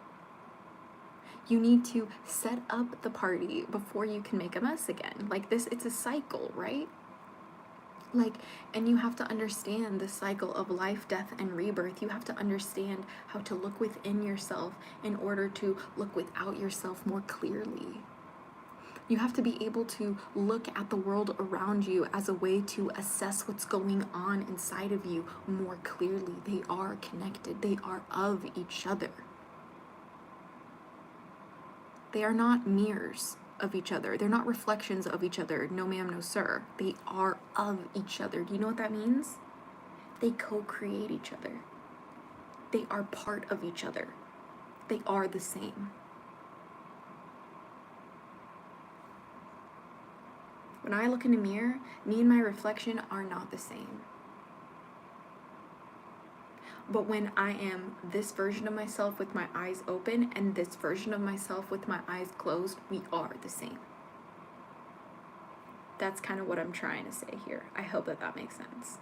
You need to set up the party before you can make a mess again. Like this, it's a cycle, right? Like, and you have to understand the cycle of life, death, and rebirth. You have to understand how to look within yourself in order to look without yourself more clearly. You have to be able to look at the world around you as a way to assess what's going on inside of you more clearly. They are connected. They are of each other. They are not mirrors of each other. They're not reflections of each other. No ma'am, no sir. They are of each other. Do you know what that means? They co-create each other. They are part of each other. They are the same. When I look in a mirror, me and my reflection are not the same. But when I am this version of myself with my eyes open and this version of myself with my eyes closed, we are the same. That's kind of what I'm trying to say here. I hope that that makes sense.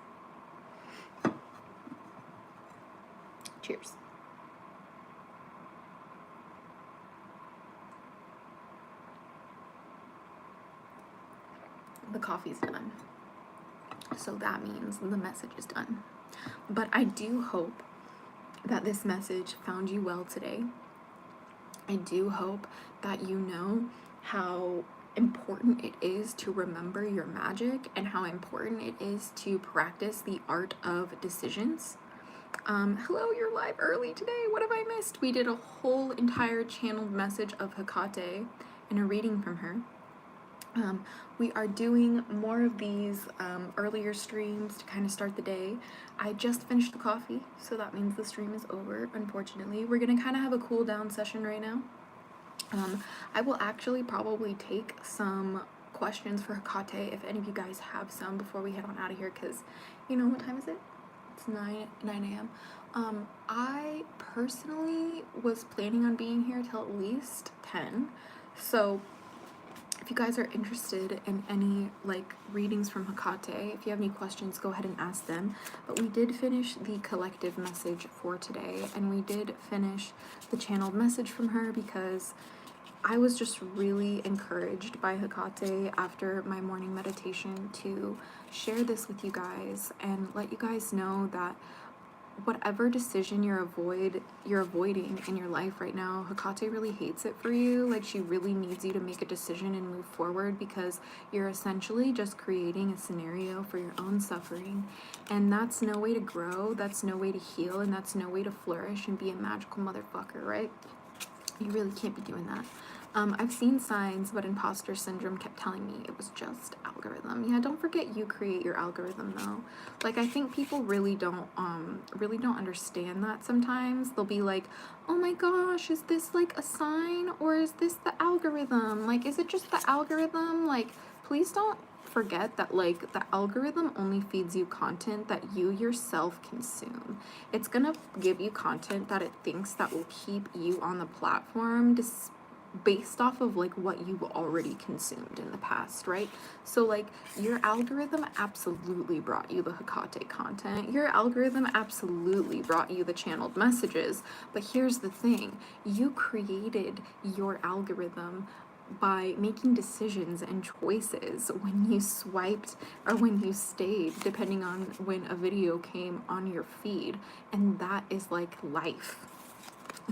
Cheers. The coffee's done. So that means the message is done. But I do hope that this message found you well today. I do hope that you know how important it is to remember your magic and how important it is to practice the art of decisions. Hello, you're live early today. What have I missed? We did a whole entire channeled message of Hekate and a reading from her. We are doing more of these earlier streams to kind of start the day. I just finished the coffee, so that means the stream is over, unfortunately. We're going to kind of have a cool down session right now. I will actually probably take some questions for Hekate if any of you guys have some before we head on out of here, because, you know, what time is it? It's 9 a.m. I personally was planning on being here till at least 10, so if you guys are interested in any like readings from Hekate, if you have any questions, go ahead and ask them. But we did finish the collective message for today, and we did finish the channeled message from her because I was just really encouraged by Hekate after my morning meditation to share this with you guys and let you guys know that whatever decision you're avoiding in your life right now, Hekate really hates it for you. Like, she really needs you to make a decision and move forward, because you're essentially just creating a scenario for your own suffering, and that's no way to grow, that's no way to heal, and that's no way to flourish and be a magical motherfucker, right? You really can't be doing that. I've seen signs, but imposter syndrome kept telling me it was just algorithm. Yeah, don't forget you create your algorithm though. Like, I think people really don't understand that sometimes. They'll be like, oh my gosh, is this like a sign, or is this the algorithm? Like, is it just the algorithm? Like, please don't forget that, like, the algorithm only feeds you content that you yourself consume. It's gonna give you content that it thinks that will keep you on the platform based off of like what you've already consumed in the past, right? So like, your algorithm absolutely brought you the Hekate content. Your algorithm absolutely brought you the channeled messages. But here's the thing, you created your algorithm by making decisions and choices when you swiped or when you stayed, depending on when a video came on your feed. And that is like life.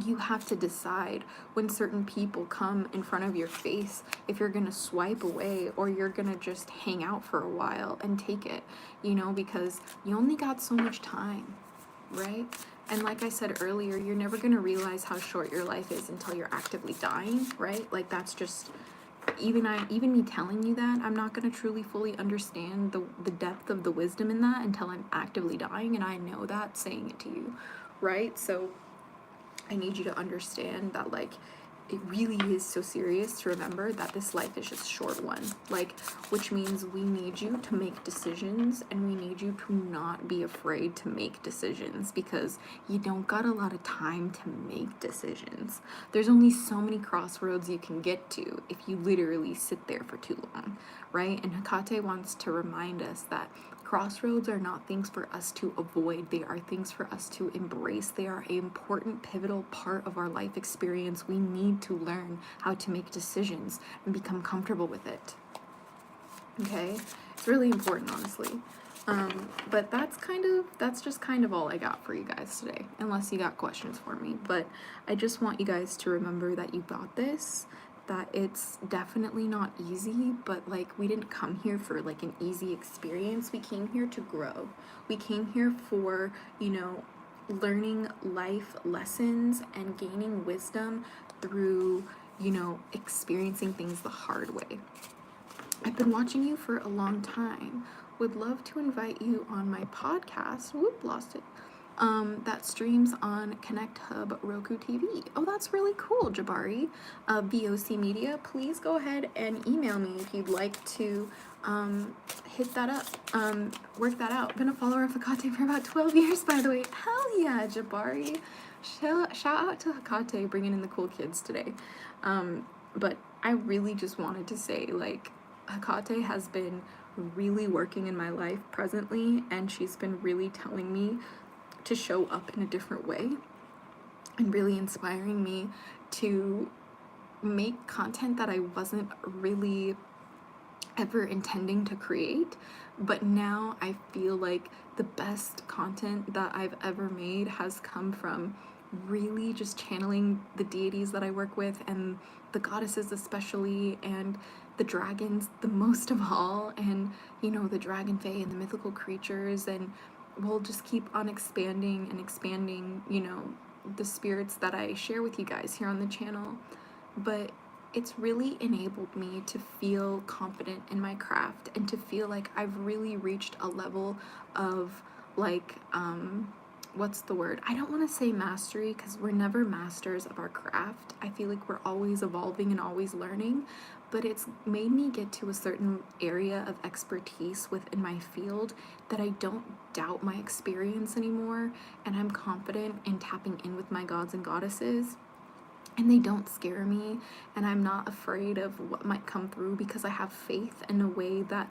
you have to decide when certain people come in front of your face if you're gonna swipe away or you're gonna just hang out for a while and take it, you know, because you only got so much time, right? And like I said earlier, you're never gonna realize how short your life is until you're actively dying, right? Like that's just, even me telling you that, I'm not gonna truly fully understand the depth of the wisdom in that until I'm actively dying, and I know that saying it to you, right? So I need you to understand that, like, it really is so serious to remember that this life is just a short one. Like, which means we need you to make decisions, and we need you to not be afraid to make decisions, because you don't got a lot of time to make decisions. There's only so many crossroads you can get to if you literally sit there for too long, right? And Hekate wants to remind us that crossroads are not things for us to avoid. They are things for us to embrace. They are an important, pivotal part of our life experience. We need to learn how to make decisions and become comfortable with it. Okay? It's really important, honestly. But that's just kind of all I got for you guys today, unless you got questions for me. But I just want you guys to remember that you got this, that it's definitely not easy, but like, we didn't come here for like an easy experience. We came here to grow. We came here for, you know, learning life lessons and gaining wisdom through, you know, experiencing things the hard way. I've been watching you for a long time. Would love to invite you on my podcast. Whoop, lost it. That streams on Connect Hub Roku TV. Oh, that's really cool, Jabari. VOC Media, please go ahead and email me if you'd like to hit that up, work that out. Been a follower of Hekate for about 12 years, by the way. Hell yeah, Jabari. Shout out to Hekate bringing in the cool kids today. But I really just wanted to say, like, Hekate has been really working in my life presently, and she's been really telling me to show up in a different way and really inspiring me to make content that I wasn't really ever intending to create, but now I feel like the best content that I've ever made has come from really just channeling the deities that I work with, and the goddesses especially, and the dragons the most of all, and, you know, the dragonfae and the mythical creatures, and we'll just keep on expanding and expanding, you know, the spirits that I share with you guys here on the channel. But it's really enabled me to feel confident in my craft and to feel like I've really reached a level of, like, what's the word? I don't want to say mastery, because we're never masters of our craft. I feel like we're always evolving and always learning, but it's made me get to a certain area of expertise within my field that I don't doubt my experience anymore, and I'm confident in tapping in with my gods and goddesses, and they don't scare me, and I'm not afraid of what might come through, because I have faith in a way that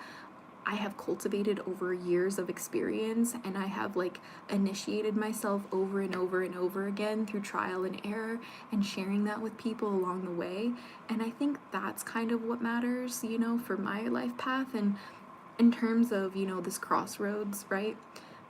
I have cultivated over years of experience, and I have, like, initiated myself over and over and over again through trial and error, and sharing that with people along the way. And I think that's kind of what matters, you know, for my life path. And in terms of, you know, this crossroads, right,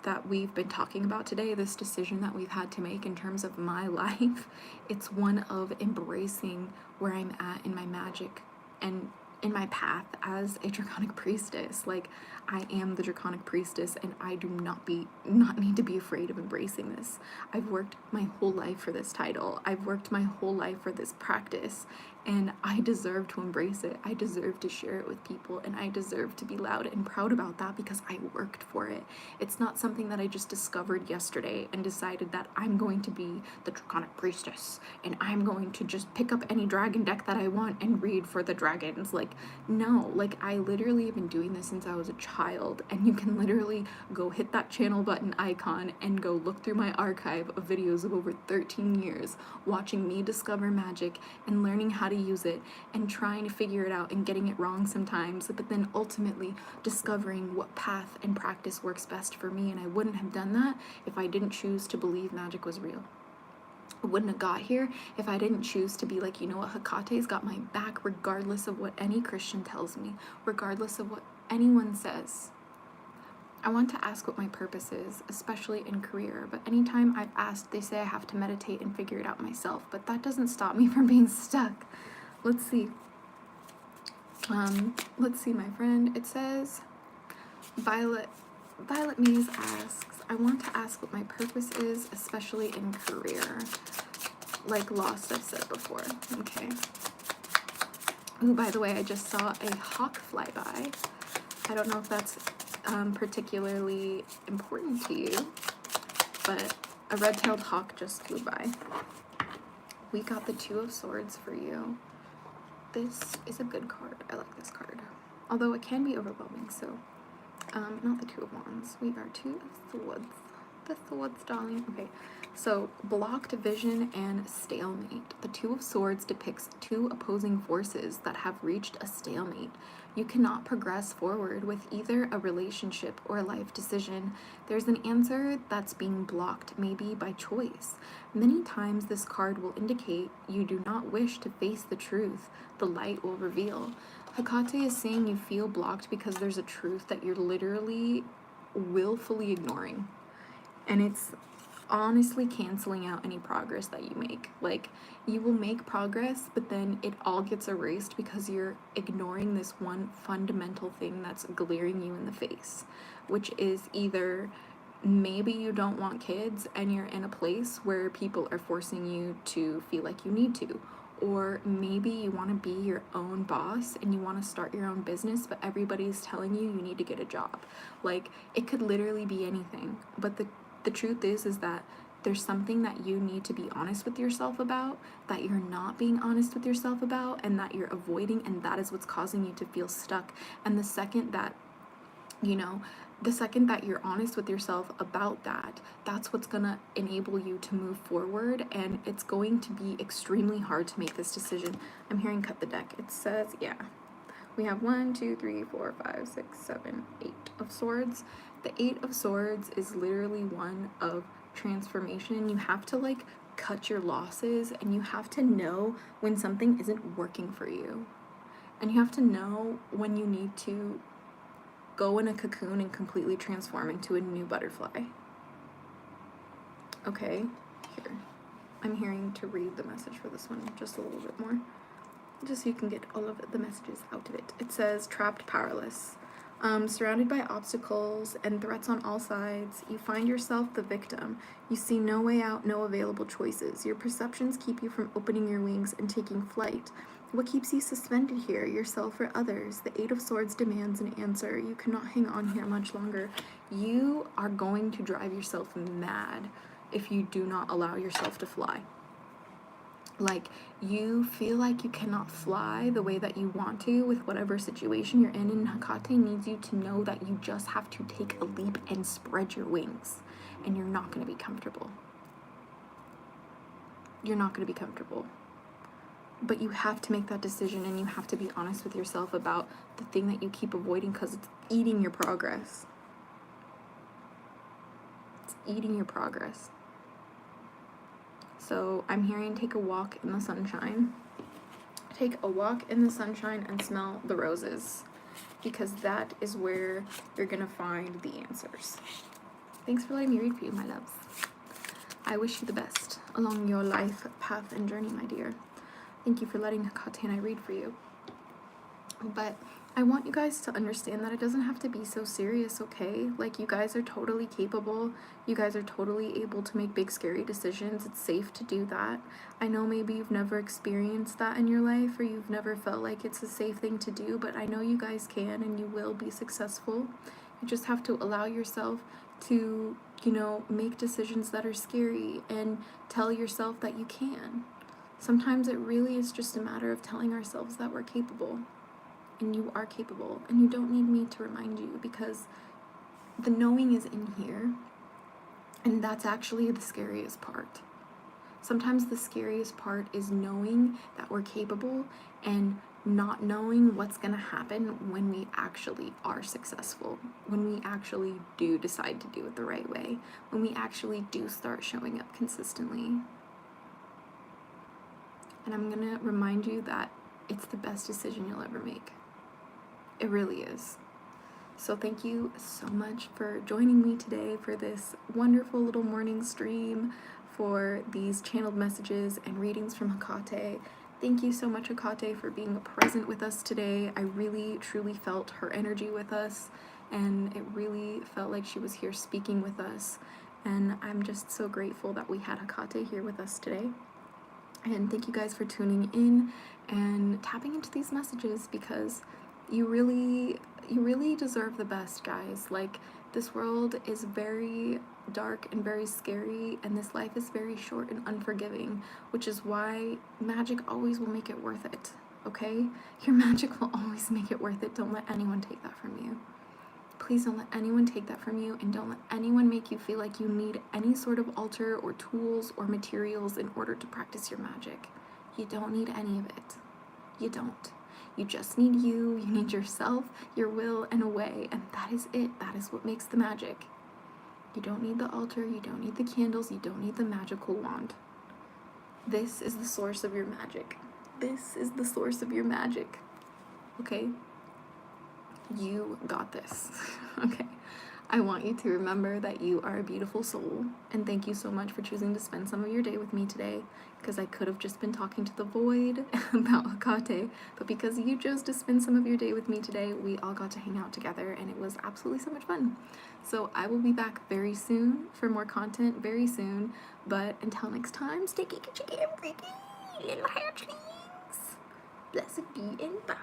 that we've been talking about today, this decision that we've had to make in terms of my life, it's one of embracing where I'm at in my magic and in my path as a draconic priestess. Like, I am the draconic priestess, and I do not need to be afraid of embracing this. I've worked my whole life for this title. I've worked my whole life for this practice, and I deserve to embrace it. I deserve to share it with people, and I deserve to be loud and proud about that because I worked for it. It's not something that I just discovered yesterday and decided that I'm going to be the draconic priestess and I'm going to just pick up any dragon deck that I want and read for the dragons. Like, no, like, I literally have been doing this since I was a child, and you can literally go hit that channel button icon and go look through my archive of videos of over 13 years watching me discover magic and learning how to use it and trying to figure it out and getting it wrong sometimes, but then ultimately discovering what path and practice works best for me. And I wouldn't have done that if I didn't choose to believe magic was real. I wouldn't have got here if I didn't choose to be like, you know what, Hekate's got my back regardless of what any Christian tells me, regardless of what anyone says. I want to ask what my purpose is, especially in career, but anytime I've asked, they say I have to meditate and figure it out myself, but that doesn't stop me from being stuck. Let's see. Let's see, my friend. It says, Violet Maze asks, I want to ask what my purpose is, especially in career. Like Lost, I've said before. Okay. Ooh, by the way, I just saw a hawk fly by. I don't know if that's particularly important to you, but a red-tailed hawk just flew by. We got the Two of Swords for you. This is a good card. I like this card. Although it can be overwhelming, so not the Two of Wands. We are Two of Swords. The Swords, darling. Okay, so blocked vision and stalemate. The Two of Swords depicts two opposing forces that have reached a stalemate. You cannot progress forward with either a relationship or a life decision. There's an answer that's being blocked, maybe by choice. Many times this card will indicate you do not wish to face the truth. The light will reveal. Hekate is saying you feel blocked because there's a truth that you're literally willfully ignoring. And it's honestly canceling out any progress that you make. Like, you will make progress, but then it all gets erased because you're ignoring this one fundamental thing that's glaring you in the face, which is either maybe you don't want kids and you're in a place where people are forcing you to feel like you need to, or maybe you want to be your own boss and you want to start your own business, but everybody's telling you you need to get a job. Like, it could literally be anything, but the truth is that there's something that you need to be honest with yourself about, that you're not being honest with yourself about, and that you're avoiding, and that is what's causing you to feel stuck. And the second that you're honest with yourself about that, that's what's gonna enable you to move forward, and it's going to be extremely hard to make this decision. I'm hearing cut the deck. It says, yeah, we have 1, 2, 3, 4, 5, 6, 7, 8 of Swords. The 8 of Swords is literally one of transformation. You have to like cut your losses, and you have to know when something isn't working for you. And you have to know when you need to go in a cocoon and completely transform into a new butterfly. Okay, here. I'm hearing to read the message for this one just a little bit more, just so you can get all of the messages out of it. It says, trapped, powerless. Surrounded by obstacles and threats on all sides, you find yourself the victim. You see no way out, no available choices. Your perceptions keep you from opening your wings and taking flight. What keeps you suspended here, yourself or others? The 8 of Swords demands an answer. You cannot hang on here much longer. You are going to drive yourself mad if you do not allow yourself to fly. Like, you feel like you cannot fly the way that you want to with whatever situation you're in, and Hekate needs you to know that you just have to take a leap and spread your wings, and you're not going to be comfortable. You're not going to be comfortable. But you have to make that decision, and you have to be honest with yourself about the thing that you keep avoiding, because it's eating your progress. It's eating your progress. So I'm hearing take a walk in the sunshine. Take a walk in the sunshine and smell the roses, because that is where you're going to find the answers. Thanks for letting me read for you, my loves. I wish you the best along your life path and journey, my dear. Thank you for letting Hekate and I read for you. But I want you guys to understand that it doesn't have to be so serious, okay? Like, you guys are totally capable. You guys are totally able to make big, scary decisions. It's safe to do that. I know maybe you've never experienced that in your life, or you've never felt like it's a safe thing to do, but I know you guys can, and you will be successful. You just have to allow yourself to, make decisions that are scary, and tell yourself that you can. Sometimes it really is just a matter of telling ourselves that we're capable. And you are capable, and you don't need me to remind you, because the knowing is in here, and that's actually the scariest part. Sometimes the scariest part is knowing that we're capable and not knowing what's going to happen when we actually are successful, when we actually do decide to do it the right way, when we actually do start showing up consistently. And I'm going to remind you that it's the best decision you'll ever make. It really is. So thank you so much for joining me today for this wonderful little morning stream, for these channeled messages and readings from Hekate. Thank you so much, Hekate, for being present with us today. I really, truly felt her energy with us, and it really felt like she was here speaking with us. And I'm just so grateful that we had Hekate here with us today. And thank you guys for tuning in and tapping into these messages, because you really deserve the best, guys. Like, this world is very dark and very scary, and this life is very short and unforgiving, which is why magic always will make it worth it, okay? Your magic will always make it worth it. Don't let anyone take that from you. Please don't let anyone take that from you, and don't let anyone make you feel like you need any sort of altar or tools or materials in order to practice your magic. You don't need any of it. You don't. You just need you need yourself, your will, and a way, and that is it. That is what makes the magic. You don't need the altar, you don't need the candles, you don't need the magical wand. This is the source of your magic. This is the source of your magic. Okay? You got this. Okay? I want you to remember that you are a beautiful soul, and thank you so much for choosing to spend some of your day with me today, because I could have just been talking to the void about Hekate, but because you chose to spend some of your day with me today, we all got to hang out together, and it was absolutely so much fun. So I will be back very soon for more content, very soon, but until next time, stay geeky, chicky, and freaky, little hatchlings. Blessed be and bye.